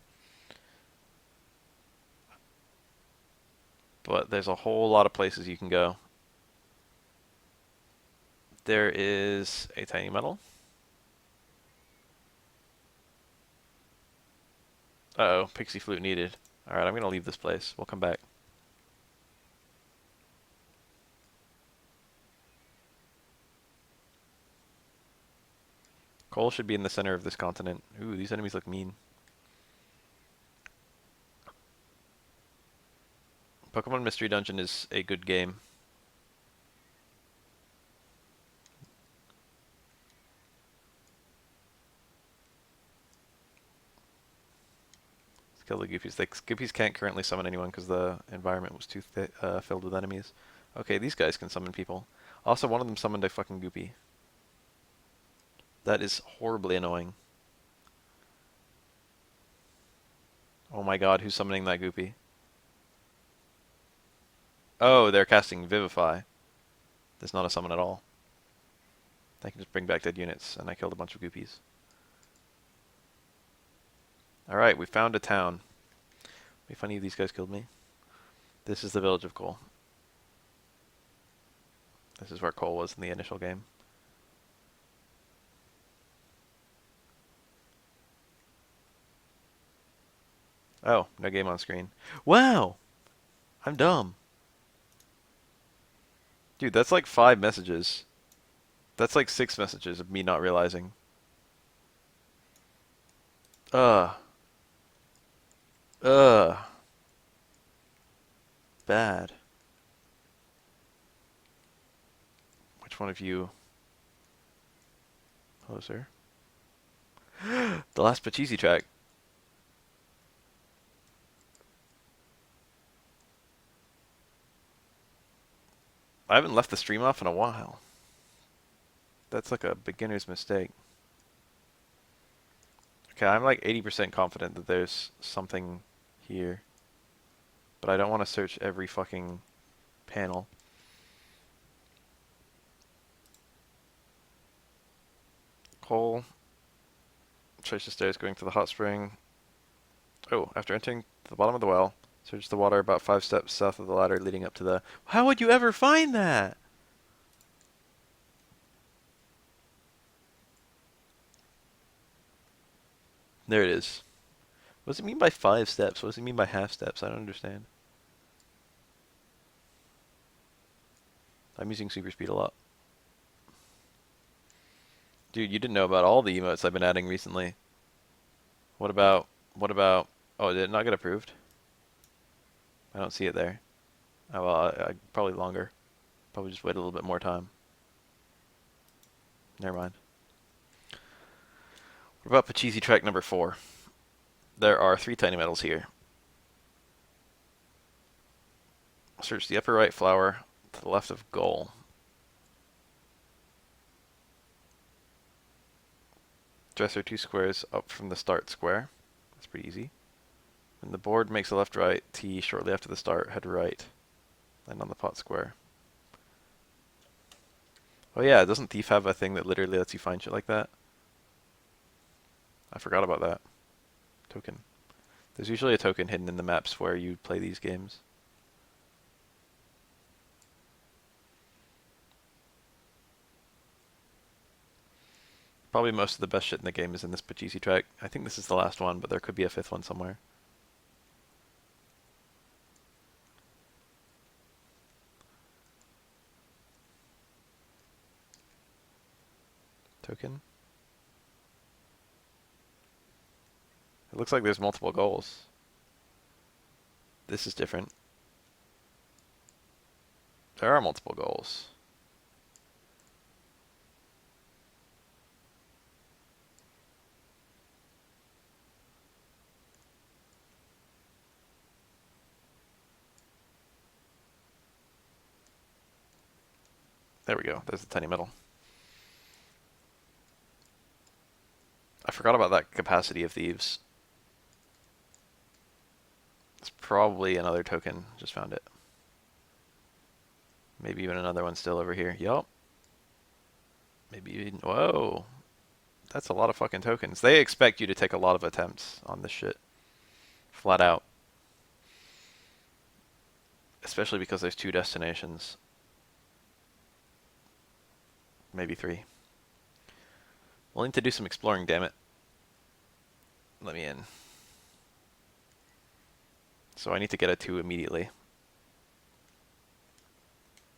But there's a whole lot of places you can go. There is a tiny metal. Uh-oh, pixie flute needed. Alright, I'm gonna leave this place. We'll come back. Coal should be in the center of this continent. Ooh, these enemies look mean. Pokemon Mystery Dungeon is a good game. Let's kill the Goopies. The Goopies can't currently summon anyone because the environment was too filled with enemies. Okay, these guys can summon people. Also, one of them summoned a fucking Goopy. That is horribly annoying. Oh my god, who's summoning that Goopy? Oh, they're casting Vivify. There's not a summon at all. I can just bring back dead units, and I killed a bunch of Goopies. Alright, we found a town. It'd be funny if these guys killed me. This is the village of Cole. This is where Cole was in the initial game. Oh, no game on screen. Wow! I'm dumb. Dude, that's like 5 messages. That's like 6 messages of me not realizing. Ugh. Ugh. Bad. Which one of you? Hello, sir. The last Pachisi track. I haven't left the stream off in a while. That's like a beginner's mistake. Okay, I'm like 80% confident that there's something here. But I don't want to search every fucking panel. Cole. Trace the stairs going to the hot spring. Oh, after entering to the bottom of the well. Search the water about 5 steps south of the ladder leading up to the... How would you ever find that? There it is. What does it mean by 5 steps? What does it mean by half steps? I don't understand. I'm using super speed a lot. Dude, you didn't know about all the emotes I've been adding recently. What about... Oh, did it not get approved? I don't see it there. Oh, well, probably longer. Probably just wait a little bit more time. Never mind. What about Pachisi track number 4? There are 3 tiny metals here. Search the upper right flower to the left of goal. Dresser 2 squares up from the start square. That's pretty easy. When the board makes a left-right T shortly after the start, head right. Land on the pot square. Oh yeah, doesn't Thief have a thing that literally lets you find shit like that? I forgot about that. Token. There's usually a token hidden in the maps where you play these games. Probably most of the best shit in the game is in this Pachisi track. I think this is the last one, but there could be a 5th one somewhere. Token. It looks like there's multiple goals. This is different. There are multiple goals. There we go. There's the tiny metal. I forgot about that capacity of thieves. It's probably another token. Just found it. Maybe even another one still over here. Yup. Maybe even... Whoa. That's a lot of fucking tokens. They expect you to take a lot of attempts on this shit. Flat out. Especially because there's 2 destinations. Maybe 3. We'll need to do some exploring, damn it. Let me in. So I need to get a 2 immediately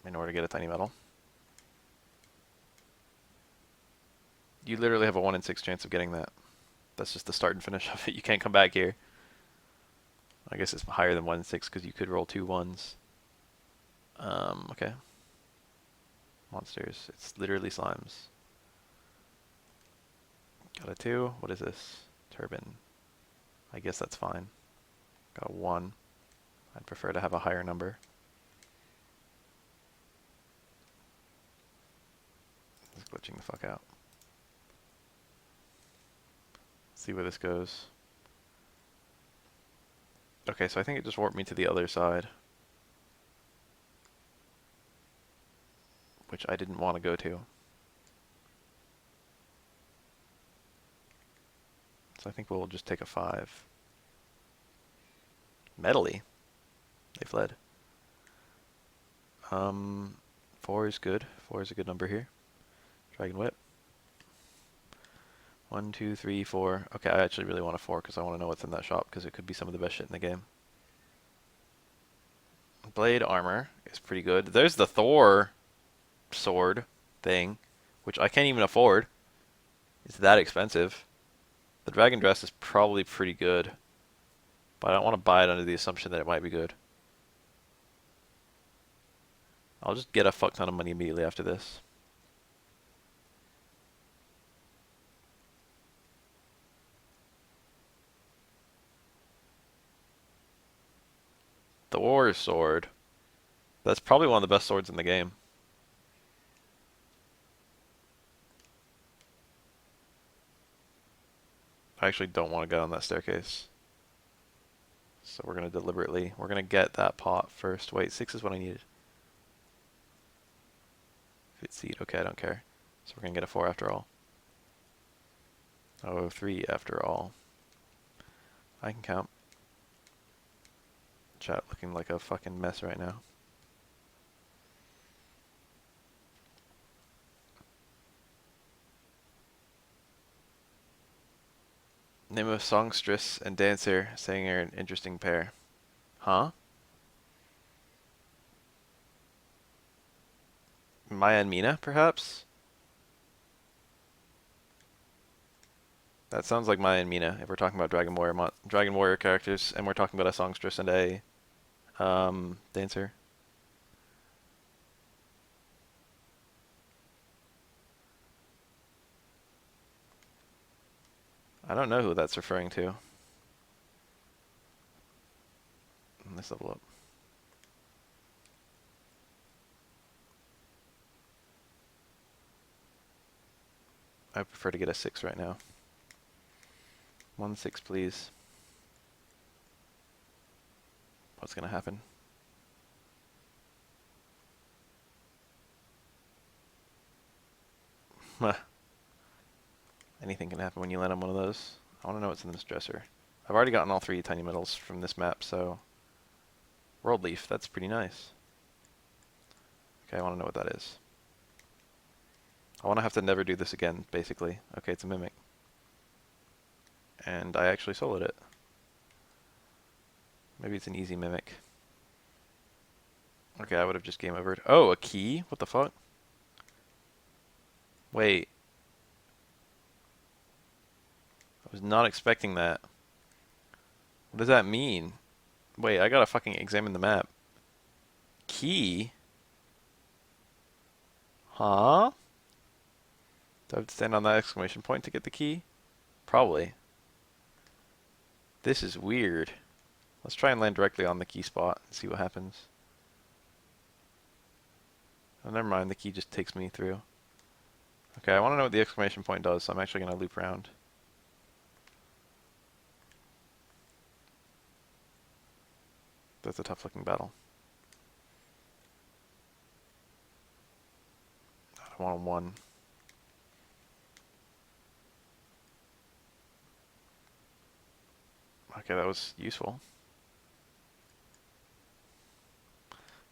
in order to get a tiny metal. You literally have a 1 in 6 chance of getting that. That's just the start and finish of it. You can't come back here. I guess it's higher than 1 in 6 because you could roll 2 1s. Okay. Monsters. It's literally slimes. Got a 2. What is this? Turban. I guess that's fine. Got a 1. I'd prefer to have a higher number. It's glitching the fuck out. See where this goes. Okay, so I think it just warped me to the other side, which I didn't want to go to. So I think we'll just take a 5. Metally. They fled. 4 is good. 4 is a good number here. Dragon Whip. 1, 2, 3, 4. Okay, I actually really want a 4 because I want to know what's in that shop because it could be some of the best shit in the game. Blade armor is pretty good. There's the Thor sword thing, which I can't even afford. It's that expensive. The dragon dress is probably pretty good, but I don't want to buy it under the assumption that it might be good. I'll just get a fuck ton of money immediately after this. The War Sword. That's probably one of the best swords in the game. I actually don't want to go on that staircase. So we're going to get that pot first. Wait, 6 is what I needed. Fit seed, okay, I don't care. So we're going to get a 4 after all. Oh, 3 after all. I can count. chat looking like a fucking mess right now. Name of songstress and dancer saying are an interesting pair. Huh? Maya and Mina, perhaps? That sounds like Maya and Mina if we're talking about Dragon Warrior characters, and we're talking about a songstress and a dancer. I don't know who that's referring to. Let's level up. I prefer to get a 6 right now. 1-6, please. What's gonna happen? Anything can happen when you land on one of those. I want to know what's in this dresser. I've already gotten all 3 tiny metals from this map, so... World Leaf, that's pretty nice. Okay, I want to know what that is. I want to have to never do this again, basically. Okay, it's a mimic. And I actually soloed it. Maybe it's an easy mimic. Okay, I would have just game overed. Oh, a key? What the fuck? Wait. I was not expecting that. What does that mean? Wait, I gotta fucking examine the map. Key? Huh? Do I have to stand on that exclamation point to get the key? Probably. This is weird. Let's try and land directly on the key spot and see what happens. Oh, never mind. The key just takes me through. Okay, I want to know what the exclamation point does, so I'm actually going to loop around. That's a tough looking battle. I want a 1. Okay, that was useful.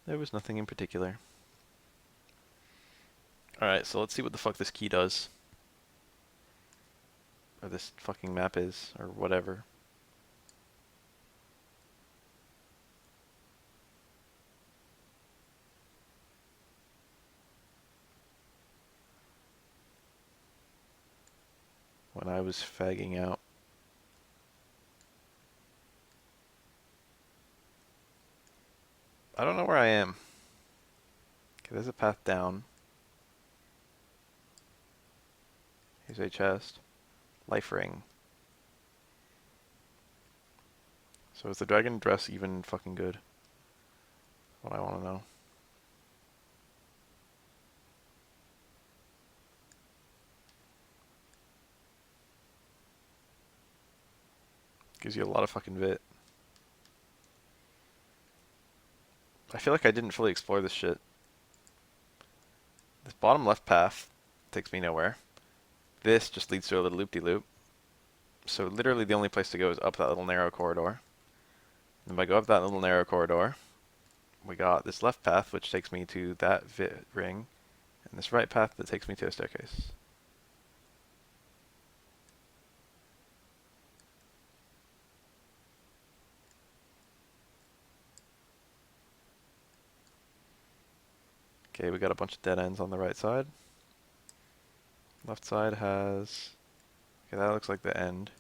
There was nothing in particular. Alright, so let's see what the fuck this key does. Or this fucking map is, or whatever. When I was fagging out. I don't know where I am. Okay, there's a path down. Here's a chest. Life ring. So is the dragon dress even fucking good? What I want to know. Gives you a lot of fucking vit. I feel like I didn't fully explore this shit. This bottom left path takes me nowhere. This just leads to a little loop-de-loop. So literally the only place to go is up that little narrow corridor. And if I go up that little narrow corridor, we got this left path which takes me to that vit ring, and this right path that takes me to a staircase. Okay, we got a bunch of dead ends on the right side. Left side has... Okay, that looks like the end.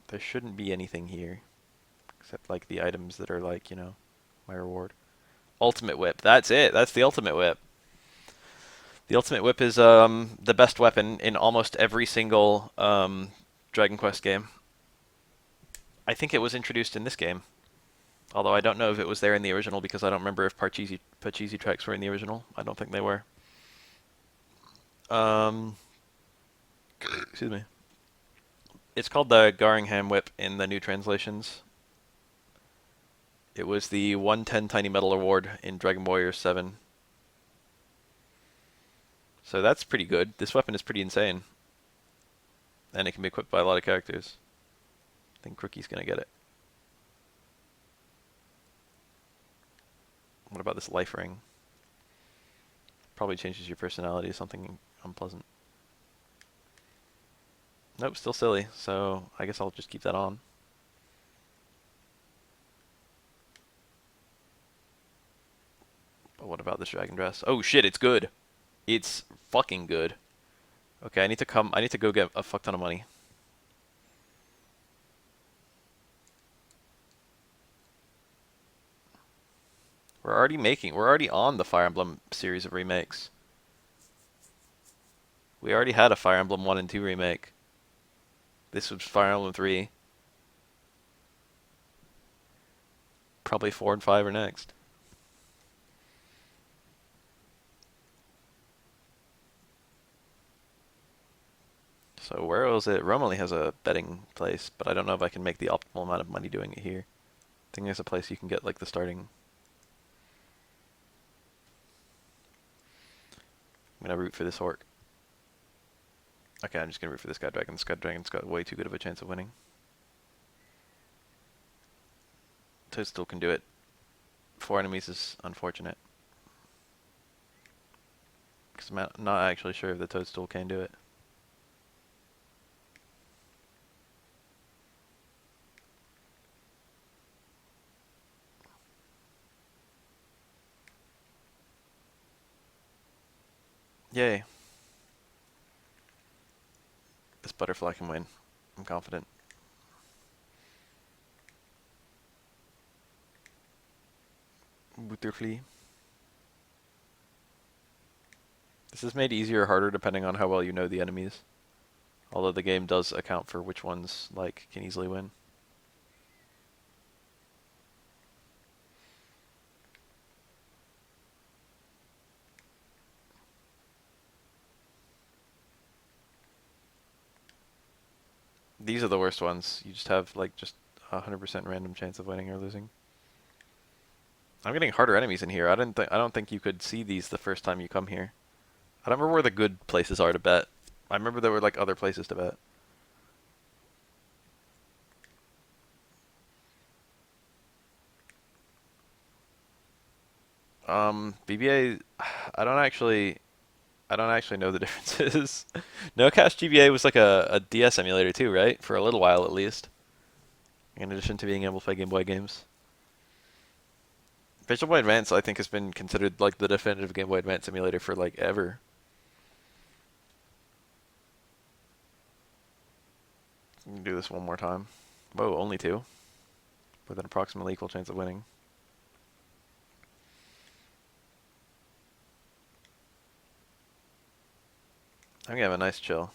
There shouldn't be anything here. Except like the items that are like, you know, my reward. Ultimate Whip, that's it, that's the Ultimate Whip. The Ultimate Whip is the best weapon in almost every single Dragon Quest game. I think it was introduced in this game. Although I don't know if it was there in the original because I don't remember if Parcheesi tracks were in the original. I don't think they were. Excuse me. It's called the Garingham Whip in the new translations. It was the 110 Tiny Metal Award in Dragon Warrior 7. So that's pretty good. This weapon is pretty insane. And it can be equipped by a lot of characters. I think Crookie's gonna get it. What about this life ring? Probably changes your personality to something unpleasant. Nope, still silly, so I guess I'll just keep that on. But what about this dragon dress? Oh shit, it's good. It's fucking good. Okay, I need to go get a fuck ton of money. We're already on the Fire Emblem series of remakes. We already had a Fire Emblem 1 and 2 remake. This was Fire Emblem 3. Probably 4 and 5 are next. So where was it? Rome only has a betting place, but I don't know if I can make the optimal amount of money doing it here. I think there's a place you can get like the starting. I'm gonna root for this orc. Okay, I'm just gonna root for this guy dragon. This guy dragon's got way too good of a chance of winning. Toadstool can do it. 4 enemies is unfortunate. Because I'm not actually sure if the Toadstool can do it. Yay. This butterfly can win. I'm confident. Butterfly. This is made easier or harder depending on how well you know the enemies. Although the game does account for which ones like can easily win. These are the worst ones. You just have like just 100% random chance of winning or losing. I'm getting harder enemies in here. I don't think you could see these the first time you come here. I don't remember where the good places are to bet. I remember there were like other places to bet. BBA, I don't actually know the differences. No Cash GBA was like a DS emulator too, right? For a little while at least. In addition to being able to play Game Boy games. Visual Boy Advance, I think, has been considered like the definitive Game Boy Advance emulator for like ever. We can do this one more time. Whoa, only 2. With an approximately equal chance of winning. I'm gonna have a nice chill.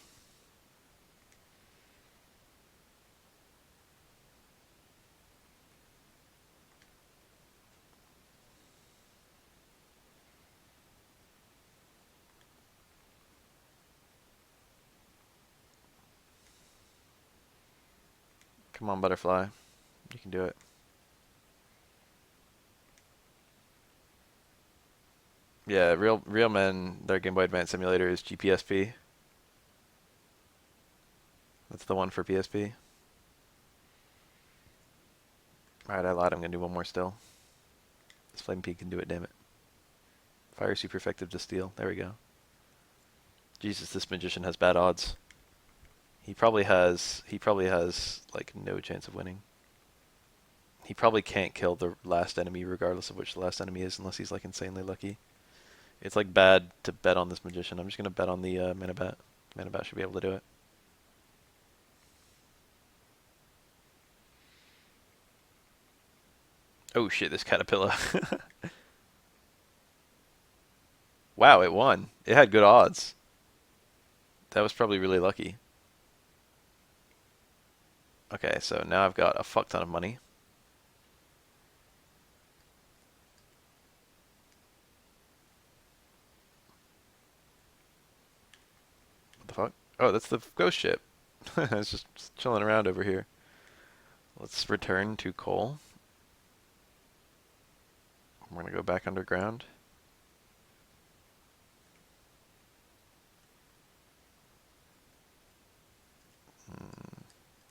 Come on, butterfly. You can do it. Yeah, real men, their Game Boy Advance emulator is GPSP. That's the one for PSP. Alright, I lied. I'm gonna do one more still. This Flame Peak can do it, damn it. Fire super effective to steal. There we go. Jesus, this magician has bad odds. He probably has like no chance of winning. He probably can't kill the last enemy regardless of which the last enemy is unless he's like insanely lucky. It's like bad to bet on this magician. I'm just gonna bet on the Manabat. Manabat should be able to do it. Oh shit, this caterpillar. Wow, it won. It had good odds. That was probably really lucky. Okay, so now I've got a fuck ton of money. What the fuck? Oh, that's the ghost ship. It's just chilling around over here. Let's return to coal. We're gonna go back underground.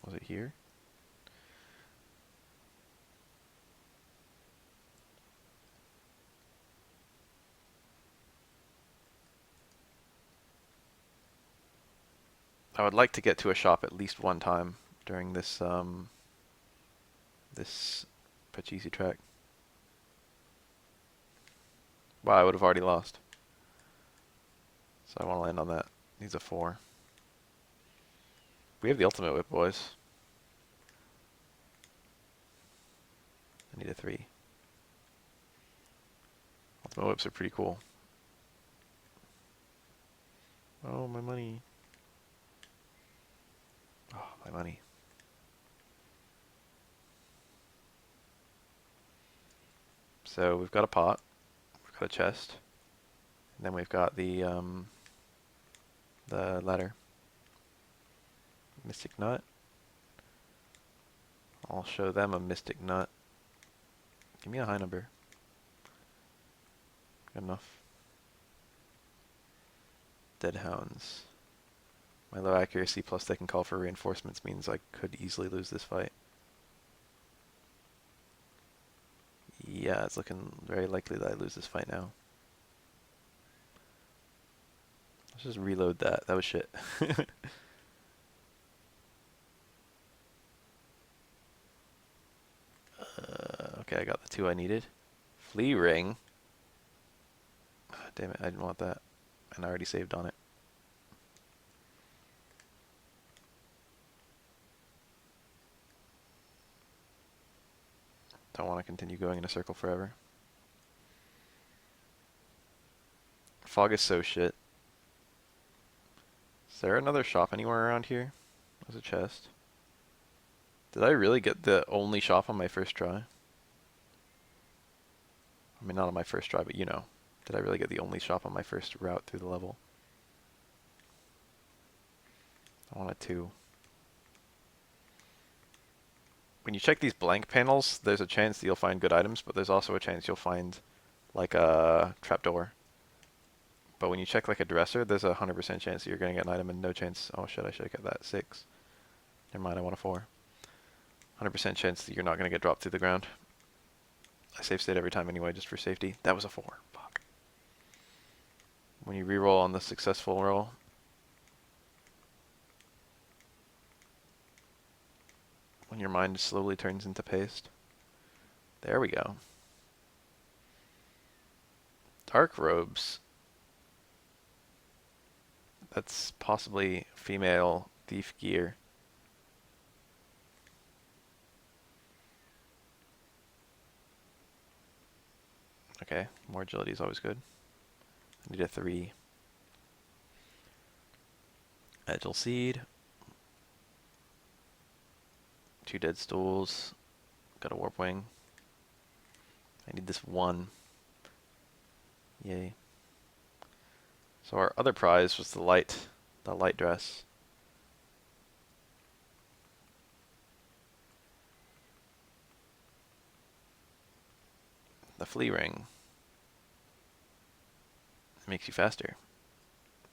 Was it here? I would like to get to a shop at least one time during this this Pachisi track. Wow, I would have already lost. So I want to land on that. Needs a 4. We have the ultimate whip, boys. I need a 3. Ultimate whips are pretty cool. Oh, my money. Oh, my money. So we've got a pot. We've got a chest. And then we've got the ladder. Mystic nut. I'll show them a mystic nut. Give me a high number. Good enough. Dead hounds. My low accuracy plus they can call for reinforcements means I could easily lose this fight. Yeah, it's looking very likely that I lose this fight now. Let's just reload that. That was shit. Okay, I got the 2 I needed. Flea ring. Damn it, I didn't want that. And I already saved on it. Don't want to continue going in a circle forever. Fog is so shit. Is there another shop anywhere around here? There's a chest. Did I really get the only shop on my first try? I mean, not on my first try, but you know. Did I really get the only shop on my first route through the level? I want a 2. When you check these blank panels, there's a chance that you'll find good items, but there's also a chance you'll find like a trapdoor. But when you check like a dresser, there's a 100% chance that you're going to get an item and no chance. Oh shit, I should have got that 6. Never mind, I want a 4. 100% chance that you're not going to get dropped through the ground. I save state every time anyway, just for safety. That was a 4. Fuck. When you reroll on the successful roll, when your mind slowly turns into paste. There we go. Dark robes. That's possibly female thief gear. Okay, more agility is always good. I need a 3. Agile seed. 2 dead stools. Got a warp wing. I need this 1. Yay. So our other prize was the light dress. The flea ring. It makes you faster.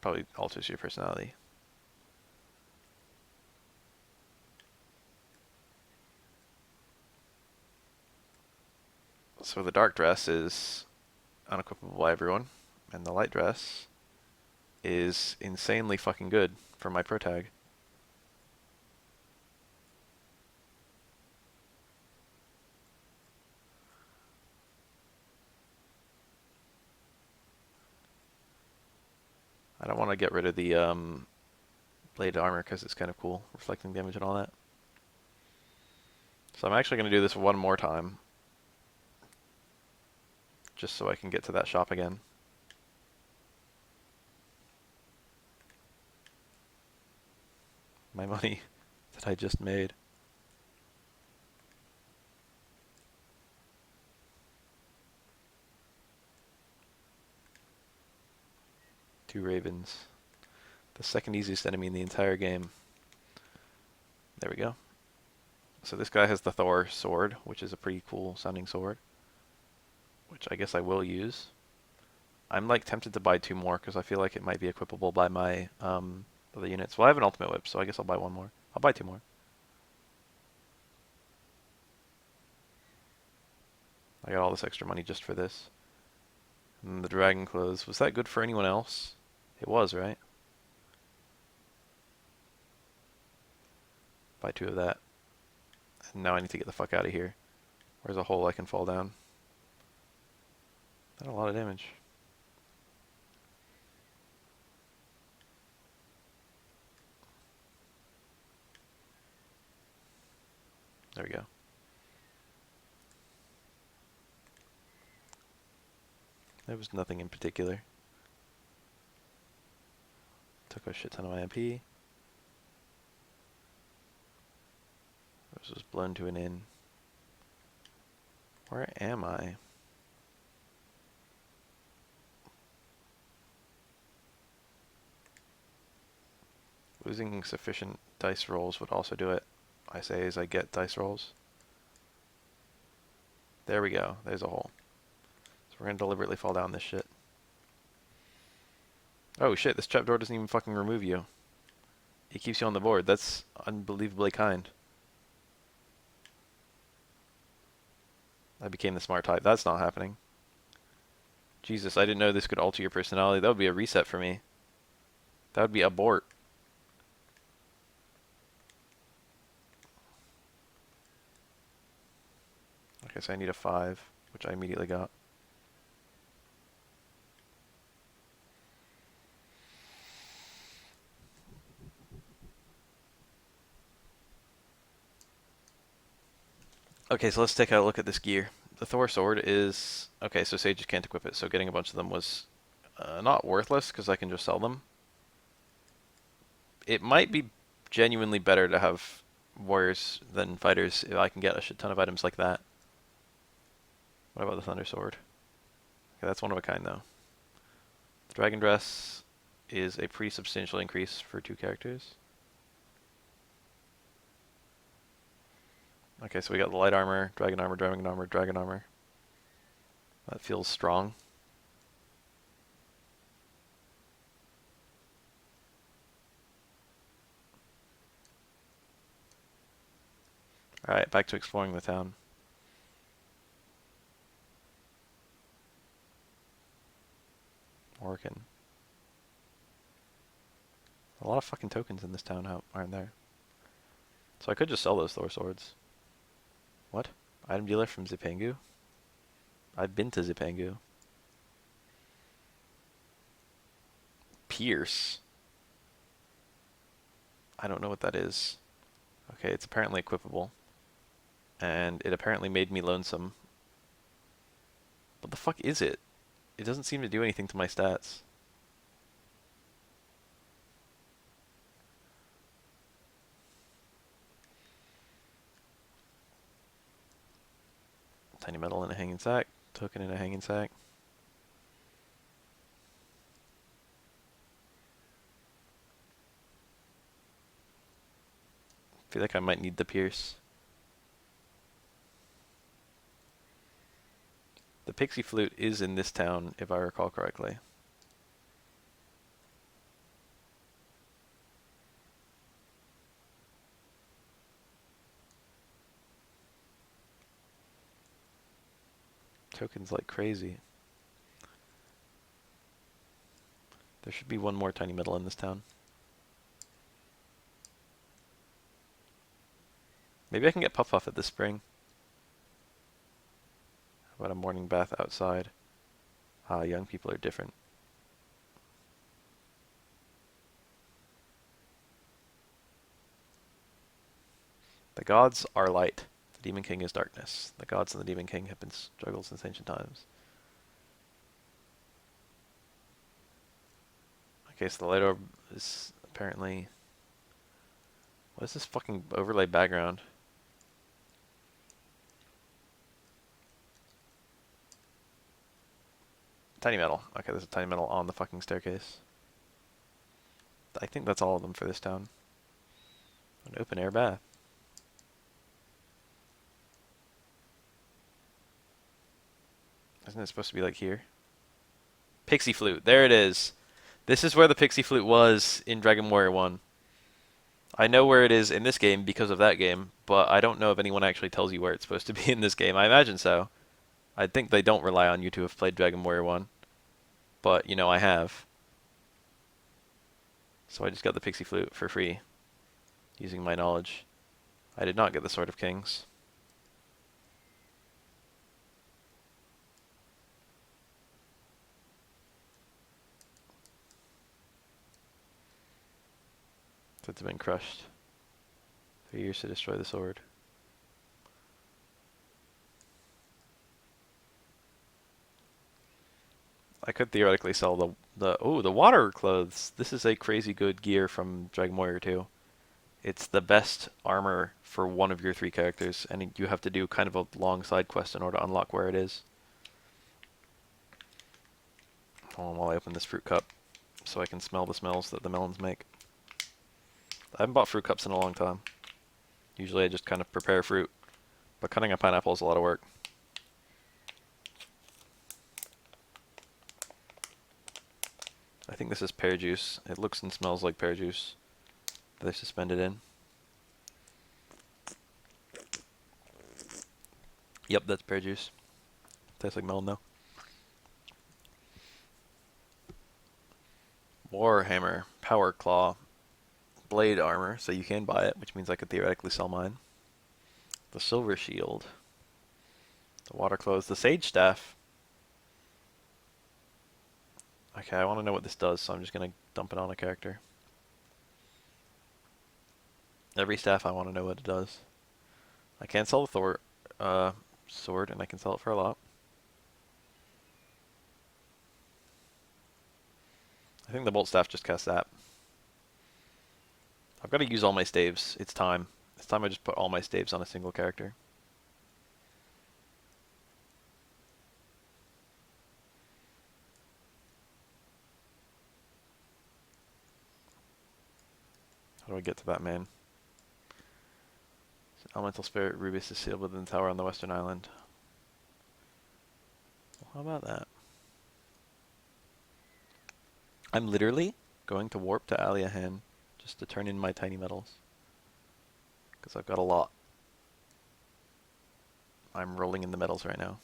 Probably alters your personality. So the dark dress is unequipable by everyone, and the light dress is insanely fucking good for my pro tag. I don't want to get rid of the blade armor because it's kind of cool, reflecting damage and all that. So I'm actually going to do this one more time, just so I can get to that shop again. My money that I just made. Two ravens. The second easiest enemy in the entire game. There we go. So this guy has the Thor sword, which is a pretty cool sounding sword, which I guess I will use. I'm like tempted to buy 2 more because I feel like it might be equipable by my other units. Well, I have an ultimate whip, so I guess I'll buy 1 more. I'll buy 2 more. I got all this extra money just for this. And the dragon clothes, was that good for anyone else? It was, right? Buy 2 of that. And now I need to get the fuck out of here. Where's a hole I can fall down? That's a lot of damage. There we go. There was nothing in particular. Took a shit ton of my MP. This was blown to an inn. Where am I? Losing sufficient dice rolls would also do it. I say as I get dice rolls. There we go. There's a hole. So we're gonna deliberately fall down this shit. Oh shit, this trapdoor doesn't even fucking remove you. It keeps you on the board. That's unbelievably kind. I became the smart type. That's not happening. Jesus, I didn't know this could alter your personality. That would be a reset for me. That would be abort. Okay, so I need a 5, which I immediately got. Okay, so let's take a look at this gear. The Thor sword is... Okay, so sages can't equip it, so getting a bunch of them was not worthless, because I can just sell them. It might be genuinely better to have warriors than fighters if I can get a shit ton of items like that. What about the Thunder Sword? Okay, that's one of a kind, though. The Dragon Dress is a pretty substantial increase for 2 characters. Okay, so we got the light armor, dragon armor, dragon armor, dragon armor. That feels strong. Alright, back to exploring the town. Working. A lot of fucking tokens in this town, aren't there? So I could just sell those Thor swords. What? Item dealer from Zipangu? I've been to Zipangu. Pierce. I don't know what that is. Okay, it's apparently equipable. And it apparently made me lonesome. What the fuck is it? It doesn't seem to do anything to my stats. Tiny metal in a hanging sack. Token in a hanging sack. I feel like I might need the pierce. The pixie flute is in this town, if I recall correctly. Tokens like crazy. There should be one more tiny metal in this town. Maybe I can get Puff Puff at this spring. How about a morning bath outside? Ah, young people are different. The gods are light. The Demon King is darkness. The gods and the Demon King have been struggled since ancient times. Okay, so the light orb is apparently... What is this fucking overlay background? Tiny metal. Okay, there's a tiny metal on the fucking staircase. I think that's all of them for this town. An open air bath. Isn't it supposed to be like here? Pixie flute. There it is. This is where the pixie flute was in Dragon Warrior 1. I know where it is in this game because of that game, but I don't know if anyone actually tells you where it's supposed to be in this game. I imagine so. I think they don't rely on you to have played Dragon Warrior 1. But, you know, I have. So I just got the pixie flute for free, using my knowledge. I did not get the Sword of Kings. It's been crushed. 3 years to destroy the sword. I could theoretically sell the water clothes. This is a crazy good gear from Dragon Warrior 2. It's the best armor for one of your 3 characters, and you have to do kind of a long side quest in order to unlock where it is. Hold on while I open this fruit cup, so I can smell the smells that the melons make. I haven't bought fruit cups in a long time. Usually I just kind of prepare fruit, but cutting a pineapple is a lot of work. I think this is pear juice. It looks and smells like pear juice that I suspended in. Yep, that's pear juice. Tastes like melon though. Warhammer, Power Claw, Blade Armor, so you can buy it, which means I could theoretically sell mine. The Silver Shield, the Water Clothes, the Sage Staff. Okay, I want to know what this does, so I'm just going to dump it on a character. Every staff I want to know what it does. I can sell the Thor sword, and I can sell it for a lot. I think the Bolt Staff just casts that. I've got to use all my staves. It's time. It's time I just put all my staves on a single character. How do I get to that man? Elemental Spirit Rubius is sealed within the tower on the western island. Well, how about that? I'm literally going to warp to Aliahan just to turn in my tiny metals. Because I've got a lot. I'm rolling in the metals right now.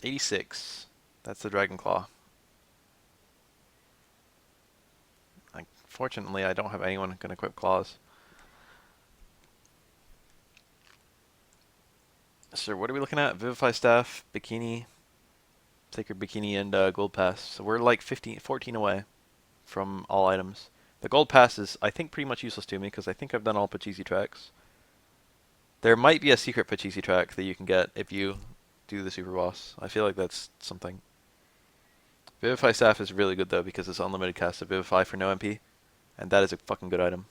$86. That's the Dragon Claw. Fortunately, I don't have anyone who can equip claws. So what are we looking at? Vivify Staff, Bikini, Sacred Bikini, and Gold Pass. So we're like 14 away from all items. The Gold Pass is, I think, pretty much useless to me because I think I've done all Pachisi tracks. There might be a secret Pachisi track that you can get if you do the Super Boss. I feel like that's something. Vivify Staff is really good though because it's unlimited cast of Vivify for no MP. And that is a fucking good item.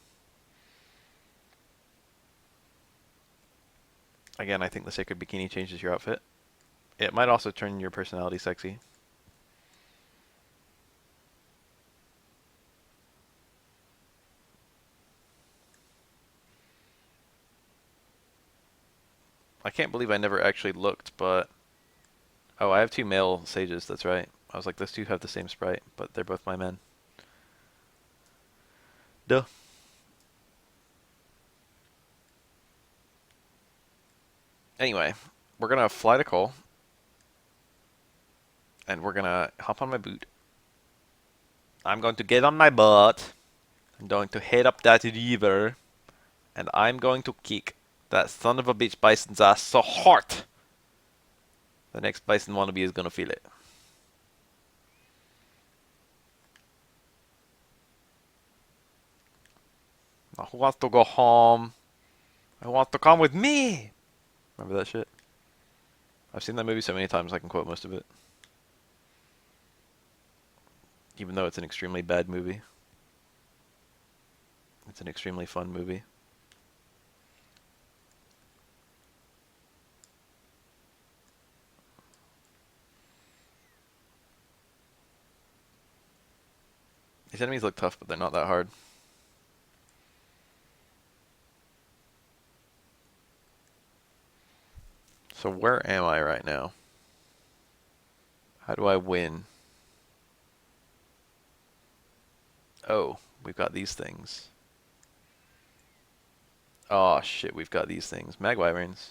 Again, I think the Sacred Bikini changes your outfit. It might also turn your personality sexy. I can't believe I never actually looked, but... Oh, I have 2 male sages, that's right. I was like, those 2 have the same sprite, but they're both my men. Duh. Anyway, we're gonna fly to Cole. And we're gonna hop on my boot. I'm going to get on my butt. I'm going to head up that river. And I'm going to kick that son of a bitch bison's ass so hard. The next bison wannabe is gonna feel it. Now, who wants to go home? I want to come with me. Remember that shit? I've seen that movie so many times I can quote most of it. Even though it's an extremely bad movie. It's an extremely fun movie. These enemies look tough, but they're not that hard. So where am I right now? How do I win? Oh, we've got these things. Oh shit, we've got these things. Magwyverns.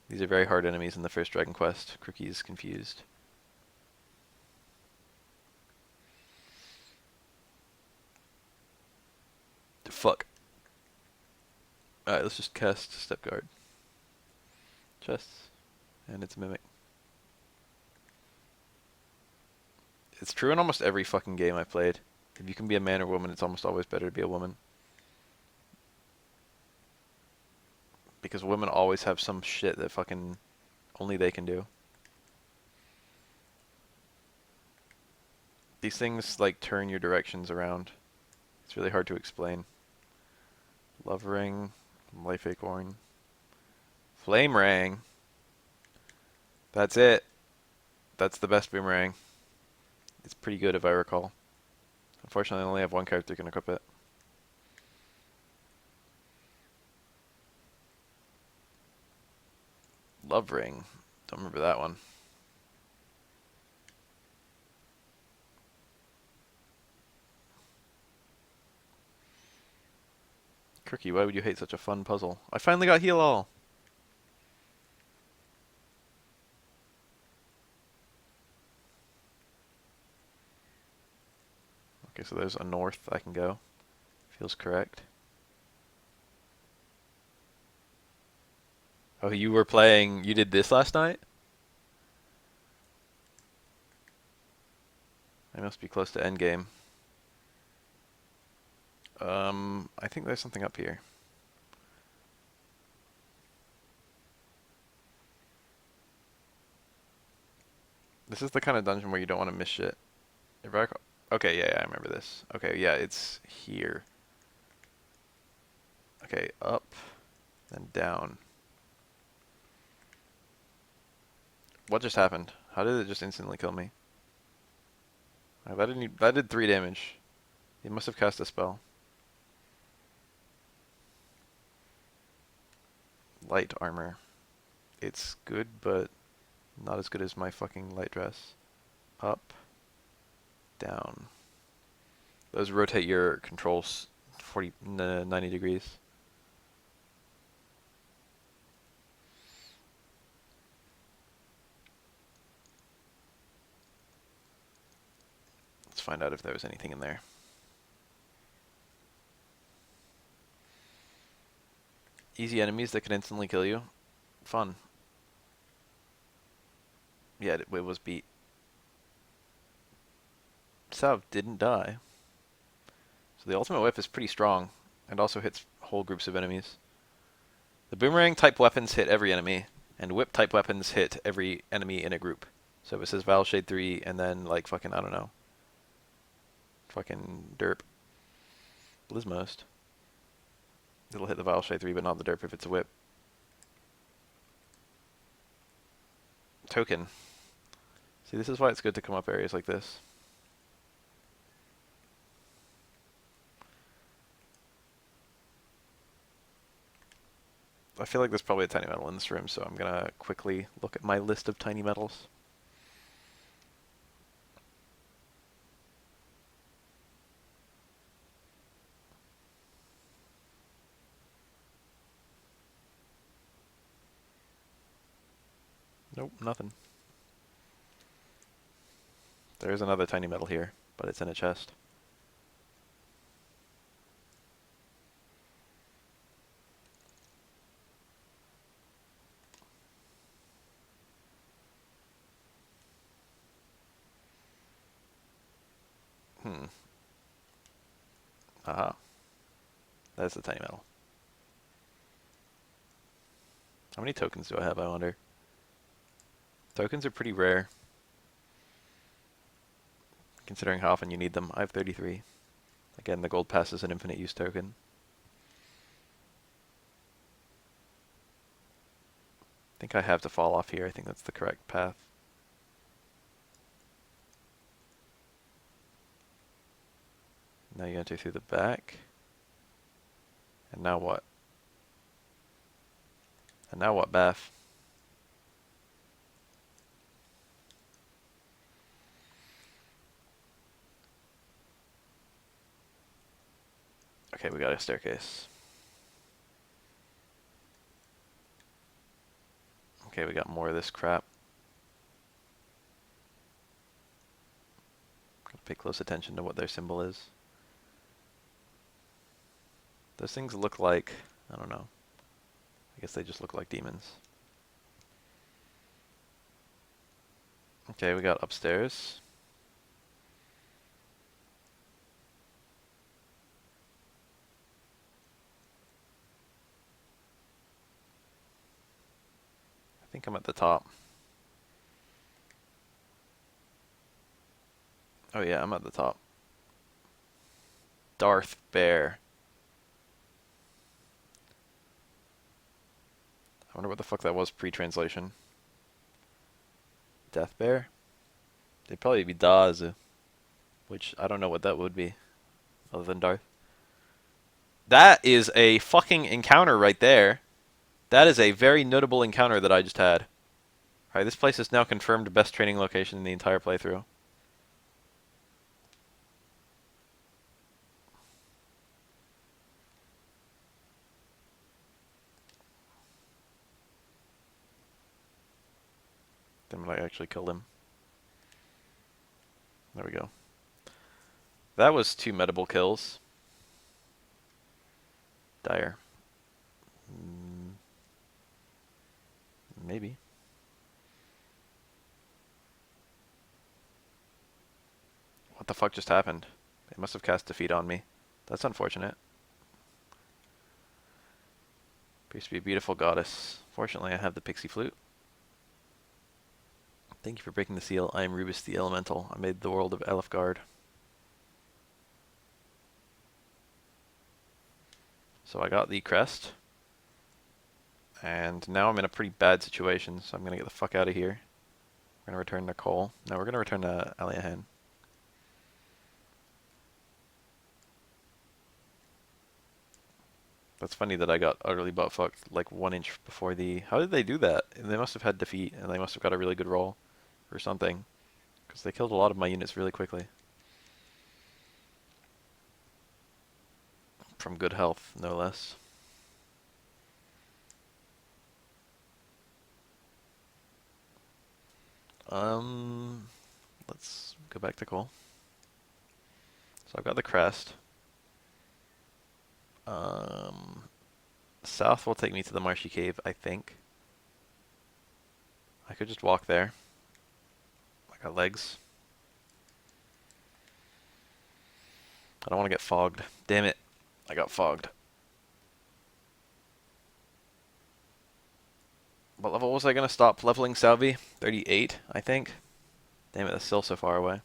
These are very hard enemies in the first Dragon Quest. Crookie is confused. fuck. Alright, let's just cast Step Guard. Chests. And it's a Mimic. It's true in almost every fucking game I've played. If you can be a man or woman, it's almost always better to be a woman. Because women always have some shit that fucking only they can do. These things, like, turn your directions around. It's really hard to explain. Love Ring, Life Acorn, Flame Ring. That's it. That's the best boomerang. It's pretty good if I recall. Unfortunately, I only have one character who can equip it. Love Ring. Don't remember that one. Crookie, why would you hate such a fun puzzle? I finally got Heal All! Okay, so there's a north I can go. Feels correct. Oh, you were playing... You did this last night? I must be close to endgame. I think there's something up here. This is the kind of dungeon where you don't want to miss shit. If I okay, yeah, I remember this. Okay, yeah, it's here. Okay, up, then down. What just happened? How did it just instantly kill me? That did 3 damage. He must have cast a spell. Light armor. It's good, but not as good as my fucking light dress. Up, down. Those rotate your controls 90 degrees. Let's find out if there was anything in there. Easy enemies that can instantly kill you. Fun. Yeah, it was beat. Sav didn't die. So the ultimate whip is pretty strong, and also hits whole groups of enemies. The boomerang type weapons hit every enemy, and whip type weapons hit every enemy in a group. So if it says Val Shade 3 and then like fucking, I don't know. Fucking derp. Blizmost. It'll hit the Val Shade 3 but not the derp if it's a whip. Token. See, this is why it's good to come up areas like this. I feel like there's probably a tiny metal in this room, so I'm gonna quickly look at my list of tiny metals. Nope, nothing. There's another tiny metal here, but it's in a chest. Aha. That's the tiny metal. How many tokens do I have, I wonder? Tokens are pretty rare, considering how often you need them. I have 33. Again, the gold pass is an infinite use token. I think I have to fall off here. I think that's the correct path. Now you enter through the back. And now what? And now what, Bath? Okay, we got a staircase. Okay, we got more of this crap. Gotta pay close attention to what their symbol is. Those things look like, I don't know. I guess they just look like demons. Okay, we got upstairs. I think I'm at the top. Oh yeah, I'm at the top. Darth Bear. I wonder what the fuck that was pre-translation. Death Bear? They'd probably be Daz, which I don't know what that would be, other than Darth. That is a fucking encounter right there. That is a very notable encounter that I just had. Alright, this place is now confirmed best training location in the entire playthrough. Then I actually killed him. There we go. That was 2 medible kills. Dire. Maybe. What the fuck just happened? They must have cast defeat on me. That's unfortunate. Appears to be a beautiful goddess. Fortunately, I have the pixie flute. Thank you for breaking the seal. I am Rubus the Elemental. I made the world of Elfgard. So I got the crest. And now I'm in a pretty bad situation, so I'm going to get the fuck out of here. We're going to return to Cole. No, we're going to return to Aliahan. That's funny that I got utterly butt-fucked like 1 inch before the... How did they do that? They must have had defeat, and they must have got a really good roll. Or something. Because they killed a lot of my units really quickly. From good health, no less. Let's go back to Cole. So I've got the crest. South will take me to the marshy cave, I think. I could just walk there. I got legs. I don't want to get fogged. Damn it. I got fogged. What level was I going to stop leveling Salvi? 38, I think. Damn it, that's still so far away.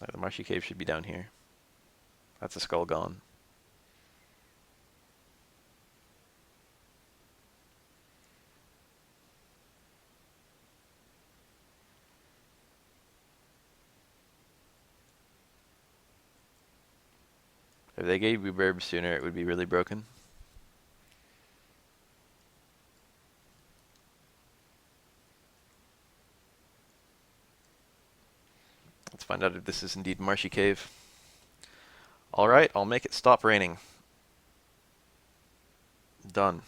Right, the marshy cave should be down here. That's a skull gone. If they gave reverb sooner, it would be really broken. Let's find out if this is indeed marshy cave. Alright, I'll make it stop raining. Done.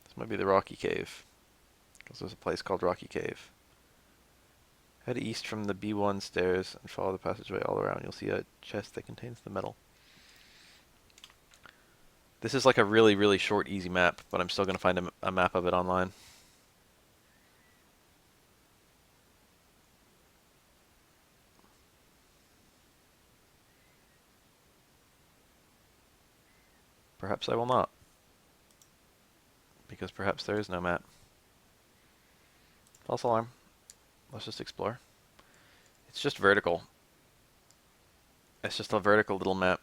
This might be the Rocky Cave. Because there's a place called Rocky Cave. Head east from the B1 stairs and follow the passageway all around. You'll see a chest that contains the metal. This is like a really, really short, easy map, but I'm still going to find a map of it online. Perhaps I will not. Because perhaps there is no map. False alarm. Let's just explore. It's just vertical. It's just a vertical little map.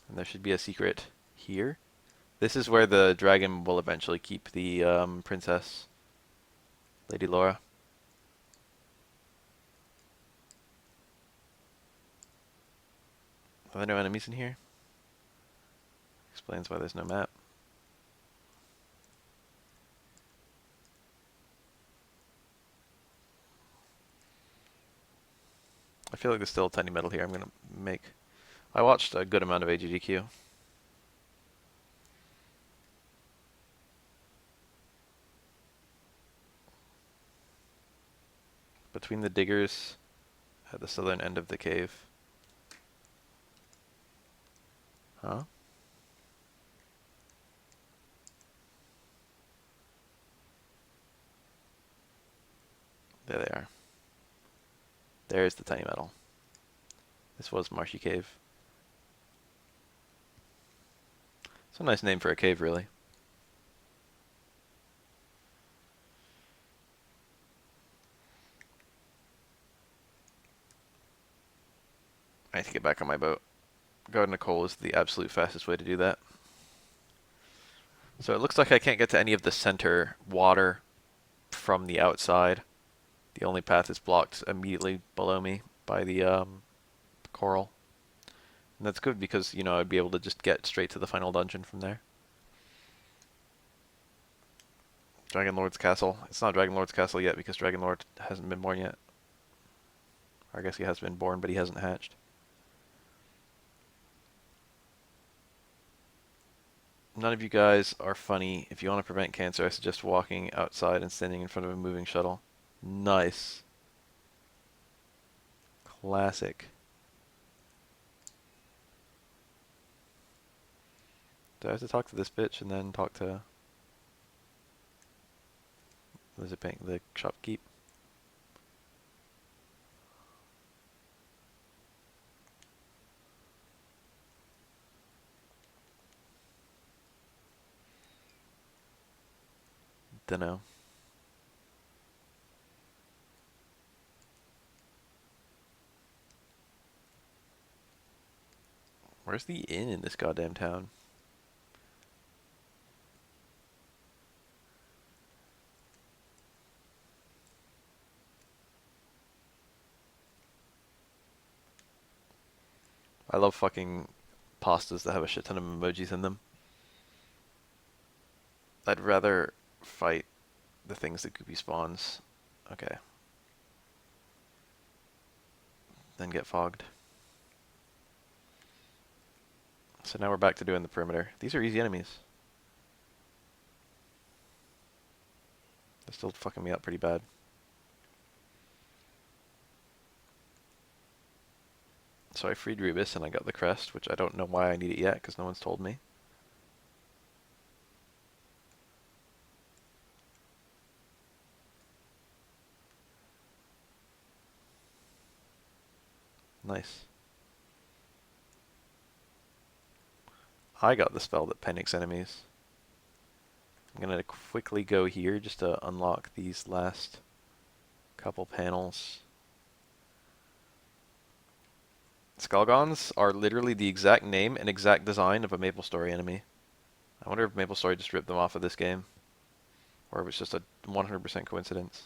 And there should be a secret here. This is where the dragon will eventually keep the princess, Lady Laura. Are there no enemies in here? Explains why there's no map. I feel like there's still a tiny metal here. I'm gonna make... I watched a good amount of AGDQ. Between the diggers at the southern end of the cave. Huh? There they are. There's the tiny metal. This was Marshy Cave. It's a nice name for a cave, really. I need to get back on my boat. Garden of Coal is the absolute fastest way to do that. So it looks like I can't get to any of the center water from the outside. The only path is blocked immediately below me by the coral. And that's good because, you know, I'd be able to just get straight to the final dungeon from there. Dragon Lord's Castle. It's not Dragon Lord's Castle yet because Dragon Lord hasn't been born yet. Or I guess he has been born, but he hasn't hatched. None of you guys are funny. If you want to prevent cancer, I suggest walking outside and standing in front of a moving shuttle. Nice. Classic. Do I have to talk to this bitch and then talk to... Was it paying the shopkeep? Dunno. Where's the inn in this goddamn town? I love fucking pastas that have a shit ton of emojis in them. I'd rather fight the things that Goopy spawns. Okay. Then get fogged. So now we're back to doing the perimeter. These are easy enemies. They're still fucking me up pretty bad. So I freed Rebus and I got the crest, which I don't know why I need it yet because no one's told me. Nice. I got the spell that panics enemies. I'm gonna quickly go here just to unlock these last couple panels. Skullgons are literally the exact name and exact design of a MapleStory enemy. I wonder if MapleStory just ripped them off of this game. Or if it's just a 100% coincidence.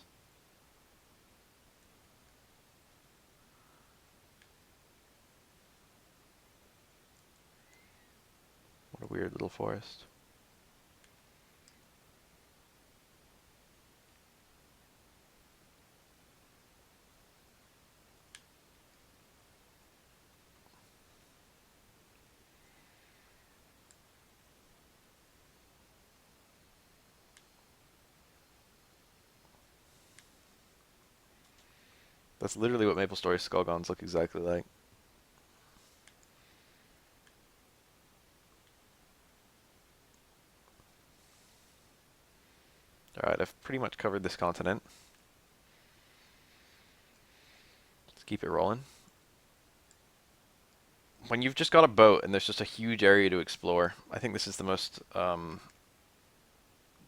What a weird little forest. That's literally what MapleStory Skullgons look exactly like. Alright, I've pretty much covered this continent. Let's keep it rolling. When you've just got a boat and there's just a huge area to explore, I think this is the most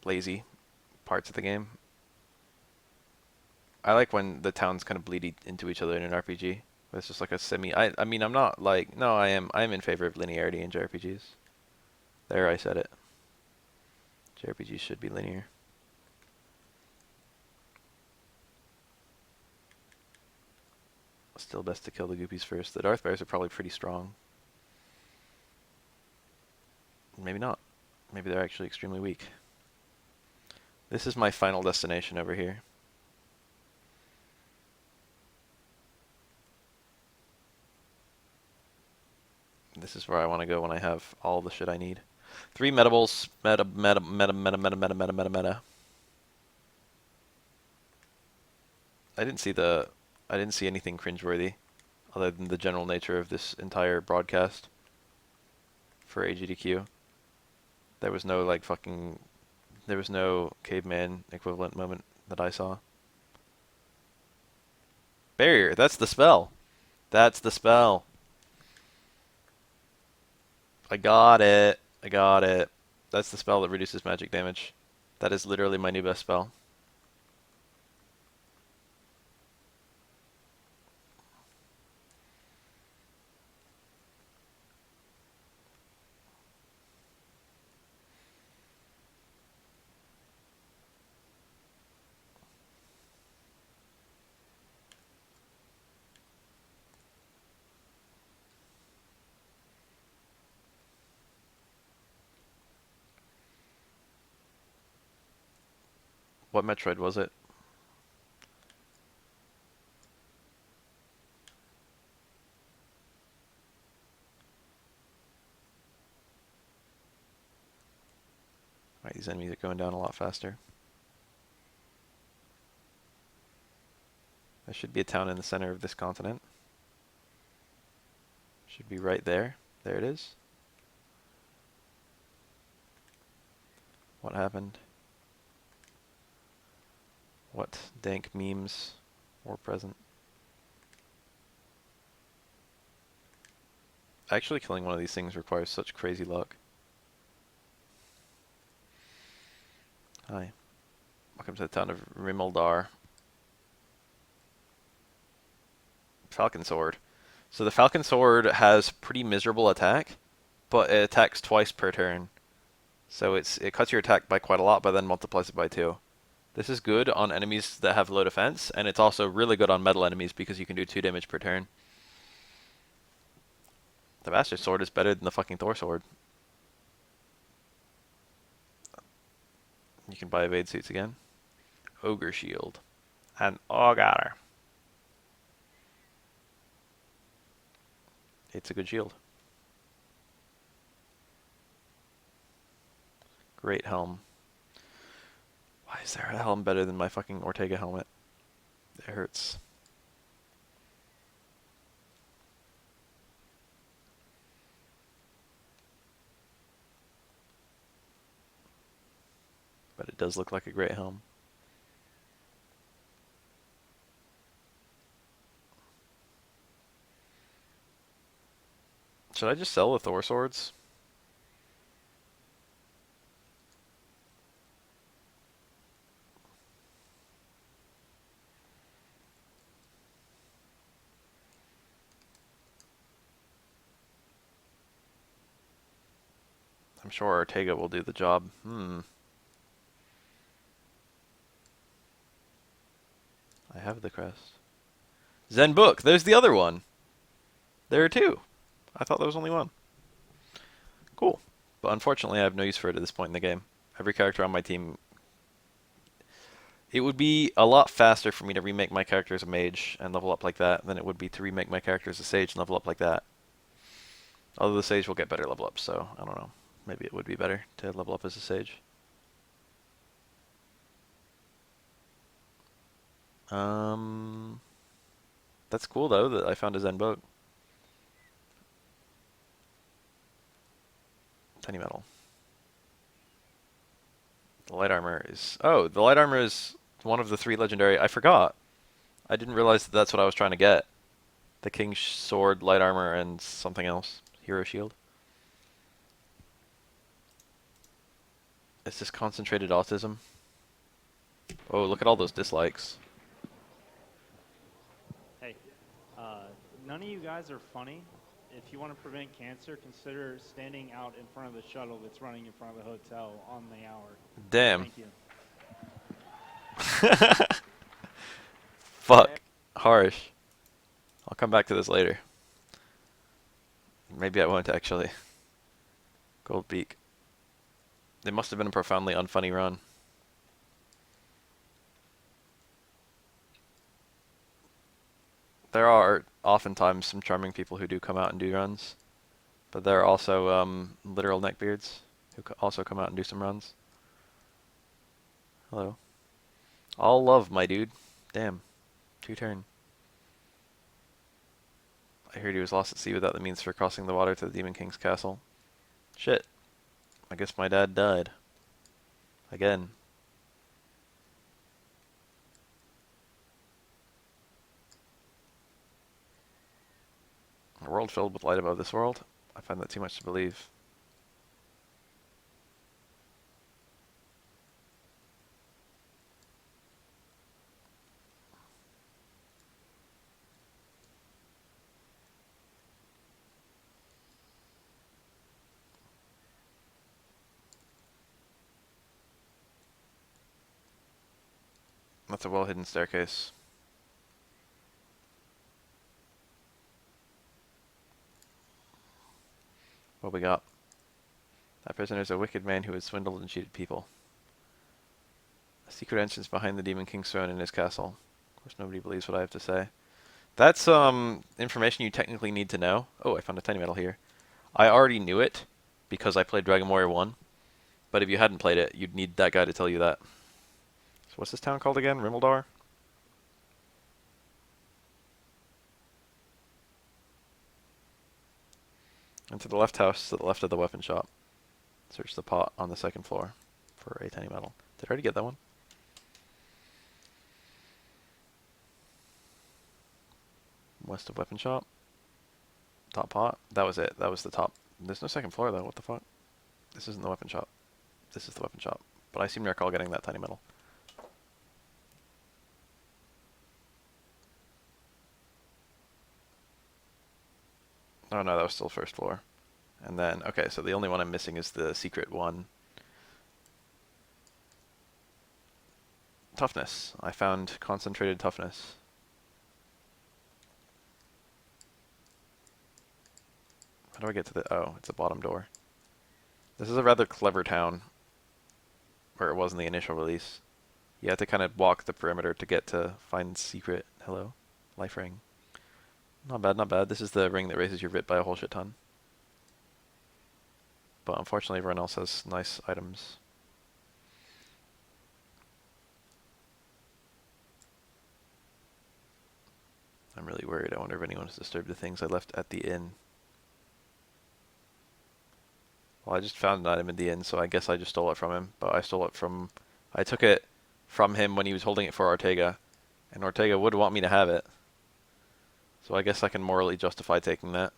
lazy parts of the game. I like when the towns kind of bleed into each other in an RPG. It's just like a semi... I mean, I'm not like... No, I am in favor of linearity in JRPGs. There, I said it. JRPGs should be linear. Still best to kill the Goopies first. The Darth Bears are probably pretty strong. Maybe not. Maybe they're actually extremely weak. This is my final destination over here. This is where I want to go when I have all the shit I need. 3 metables. Meta, meta, meta, meta, meta, meta, meta, meta, meta. I didn't see anything cringeworthy other than the general nature of this entire broadcast for AGDQ. There was no there was no caveman equivalent moment that I saw. Barrier, that's the spell. That's the spell. I got it. I got it. That's the spell that reduces magic damage. That is literally my new best spell. What Metroid was it? Right, these enemies are going down a lot faster. There should be a town in the center of this continent. Should be right there. There it is. What happened? What dank memes were present? Actually killing one of these things requires such crazy luck. Hi. Welcome to the town of Rimeldar. Falcon Sword. So the Falcon Sword has pretty miserable attack, but it attacks twice per turn. So it cuts your attack by quite a lot, but then multiplies it by 2. This is good on enemies that have low defense, and it's also really good on metal enemies because you can do 2 damage per turn. The Bastard Sword is better than the fucking Thor Sword. You can buy evade suits again. Ogre Shield. And Ogre. It's a good shield. Great helm. Why is there a helm better than my fucking Ortega helmet? It hurts. But it does look like a great helm. Should I just sell the Thor swords? I'm sure Ortega will do the job. I have the crest. Zen Book. There's the other one. There are 2. I thought there was only 1. Cool. But unfortunately, I have no use for it at this point in the game. Every character on my team... It would be a lot faster for me to remake my character as a mage and level up like that than it would be to remake my character as a sage and level up like that. Although the sage will get better level ups, so I don't know. Maybe it would be better to level up as a sage. That's cool though that I found a Zen boat. Tiny metal. The light armor is... Oh, the light armor is one of the 3 legendary... I forgot. I didn't realize that that's what I was trying to get. The King's Sword, light armor, and something else. Hero Shield. Is this concentrated autism? Oh, look at all those dislikes. Hey, none of you guys are funny. If you want to prevent cancer, consider standing out in front of the shuttle that's running in front of the hotel on the hour. Damn. Thank you. Fuck. Harsh. I'll come back to this later. Maybe I won't actually. Gold Beak. It must have been a profoundly unfunny run. There are oftentimes some charming people who do come out and do runs, but there are also literal neckbeards who also come out and do some runs. Hello. All love, my dude. Damn. 2 turn. I heard he was lost at sea without the means for crossing the water to the Demon King's castle. Shit. I guess my dad died. Again. A world filled with light above this world? I find that too much to believe. That's a well-hidden staircase. What we got? That prisoner is a wicked man who has swindled and cheated people. A secret entrance behind the Demon King's throne in his castle. Of course, nobody believes what I have to say. That's information you technically need to know. Oh, I found a tiny metal here. I already knew it because I played Dragon Warrior 1. But if you hadn't played it, you'd need that guy to tell you that. So what's this town called again? Rimeldar? Enter the left house to the left of the weapon shop. Search the pot on the second floor for a tiny metal. Did I already get that one? West of weapon shop. Top pot. That was it. That was the top. There's no second floor though. What the fuck? This isn't the weapon shop. This is the weapon shop. But I seem to recall getting that tiny metal. Oh no, that was still first floor. And then, okay, so the only one I'm missing is the secret one. Toughness. I found concentrated toughness. How do I get to the... Oh, it's the bottom door. This is a rather clever town. Where it was in the initial release. You have to kind of walk the perimeter to get to find secret. Hello? Life ring. Not bad, not bad. This is the ring that raises your vit by a whole shit ton. But unfortunately everyone else has nice items. I'm really worried. I wonder if anyone has disturbed the things I left at the inn. Well, I just found an item in the inn, so I guess I just stole it from him. But I stole it from... I took it from him when he was holding it for Ortega. And Ortega would want me to have it. So I guess I can morally justify taking that.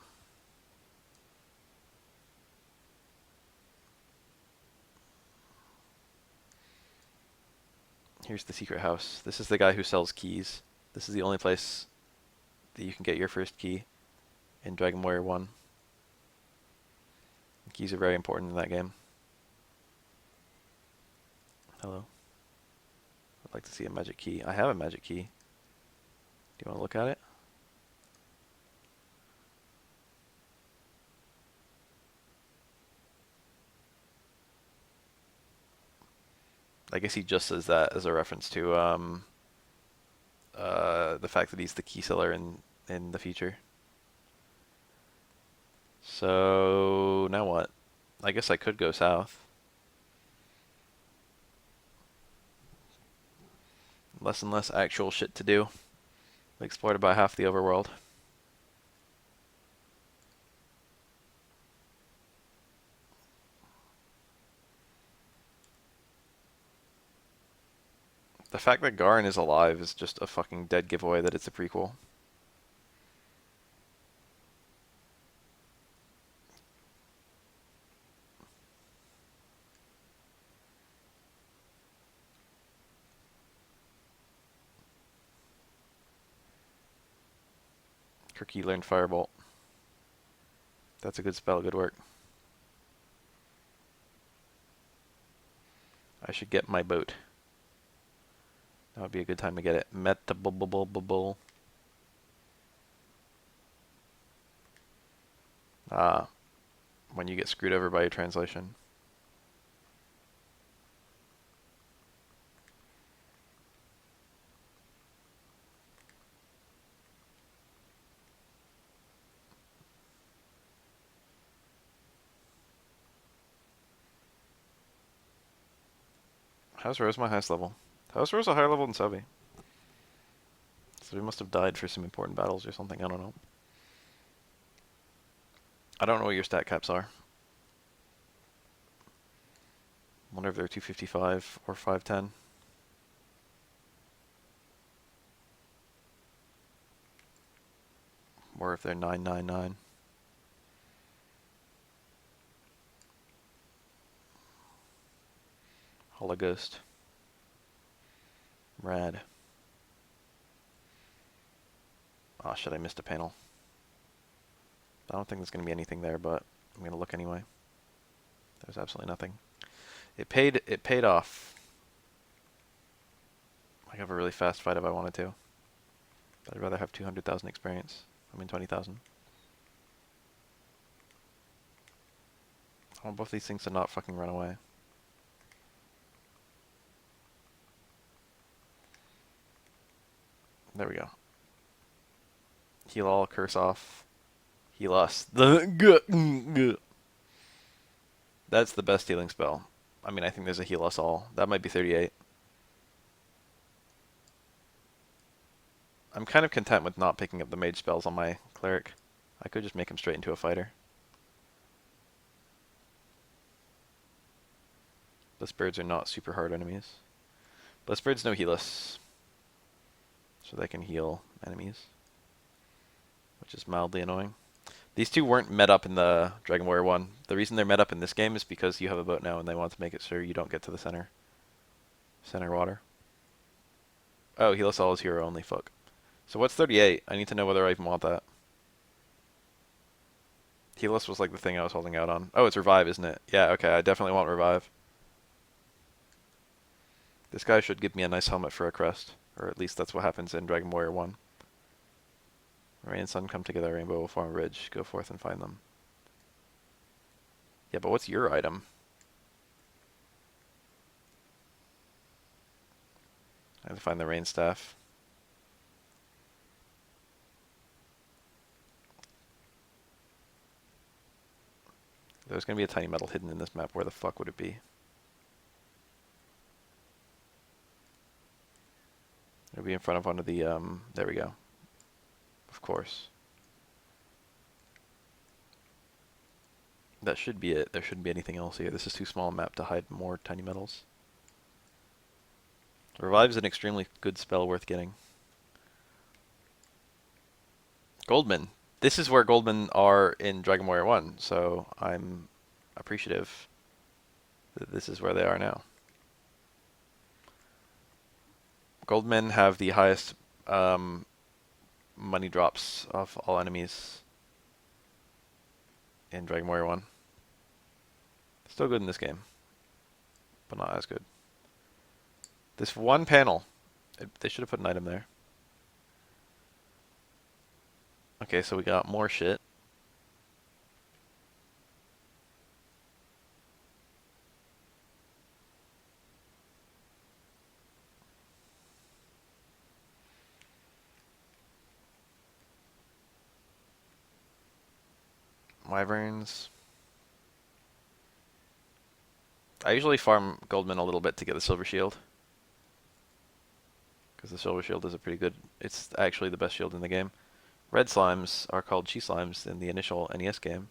Here's the secret house. This is the guy who sells keys. This is the only place that you can get your first key in Dragon Warrior 1. Keys are very important in that game. Hello. I'd like to see a magic key. I have a magic key. Do you want to look at it? I guess he just says that as a reference to the fact that he's the key seller in the future. So now what? I guess I could go south. Less and less actual shit to do. We explored about half the overworld. The fact that Garin is alive is just a fucking dead giveaway that it's a prequel. Kirky learned Firebolt. That's a good spell, good work. I should get my boat. That would be a good time to get it. Metabubble. Ah, when you get screwed over by your translation. How's Rose my highest level? How's Rose a higher level than Subby? So we must have died for some important battles or something, I don't know. I don't know what your stat caps are. Wonder if they're 255 or 510. Or if they're 999. Hologhost. Rad. Oh shit, I missed a panel. I don't think there's going to be anything there, but I'm going to look anyway. There's absolutely nothing. It paid off. I could have a really fast fight if I wanted to. But I'd rather have 200,000 experience. I mean 20,000. I want both these things to not fucking run away. There we go. Heal all, curse off. Heal us. That's the best healing spell. I mean, I think there's a heal us all. That might be 38. I'm kind of content with not picking up the mage spells on my cleric. I could just make him straight into a fighter. Blissbirds are not super hard enemies. Blissbirds no heal us. So they can heal enemies. Which is mildly annoying. These two weren't met up in the Dragon Warrior 1. The reason they're met up in this game is because you have a boat now and they want to make it sure you don't get to the center water. Oh, heal us all is hero only, fuck. So what's 38? I need to know whether I even want that. Heal us was like the thing I was holding out on. Oh, it's revive, isn't it? Yeah, okay, I definitely want revive. This guy should give me a nice helmet for a crest. Or at least that's what happens in Dragon Warrior 1. Rain and sun come together, rainbow will form a bridge. Go forth and find them. Yeah, but what's your item? I have to find the rain staff. There's gonna be a tiny metal hidden in this map. Where the fuck would it be? It'll be in front of one of the, there we go. Of course. That should be it. There shouldn't be anything else here. This is too small a map to hide more tiny metals. Revive is an extremely good spell worth getting. Goldman. This is where Goldman are in Dragon Warrior 1, so I'm appreciative that this is where they are now. Goldmen have the highest money drops of all enemies in Dragon Warrior 1. Still good in this game, but not as good. This one panel, they should have put an item there. Okay, so we got more shit. Wyverns. I usually farm Goldman a little bit to get the Silver Shield. Because the Silver Shield is a pretty good... It's actually the best shield in the game. Red Slimes are called Chi Slimes in the initial NES game.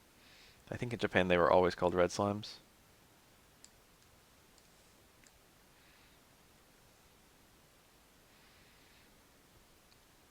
I think in Japan they were always called Red Slimes.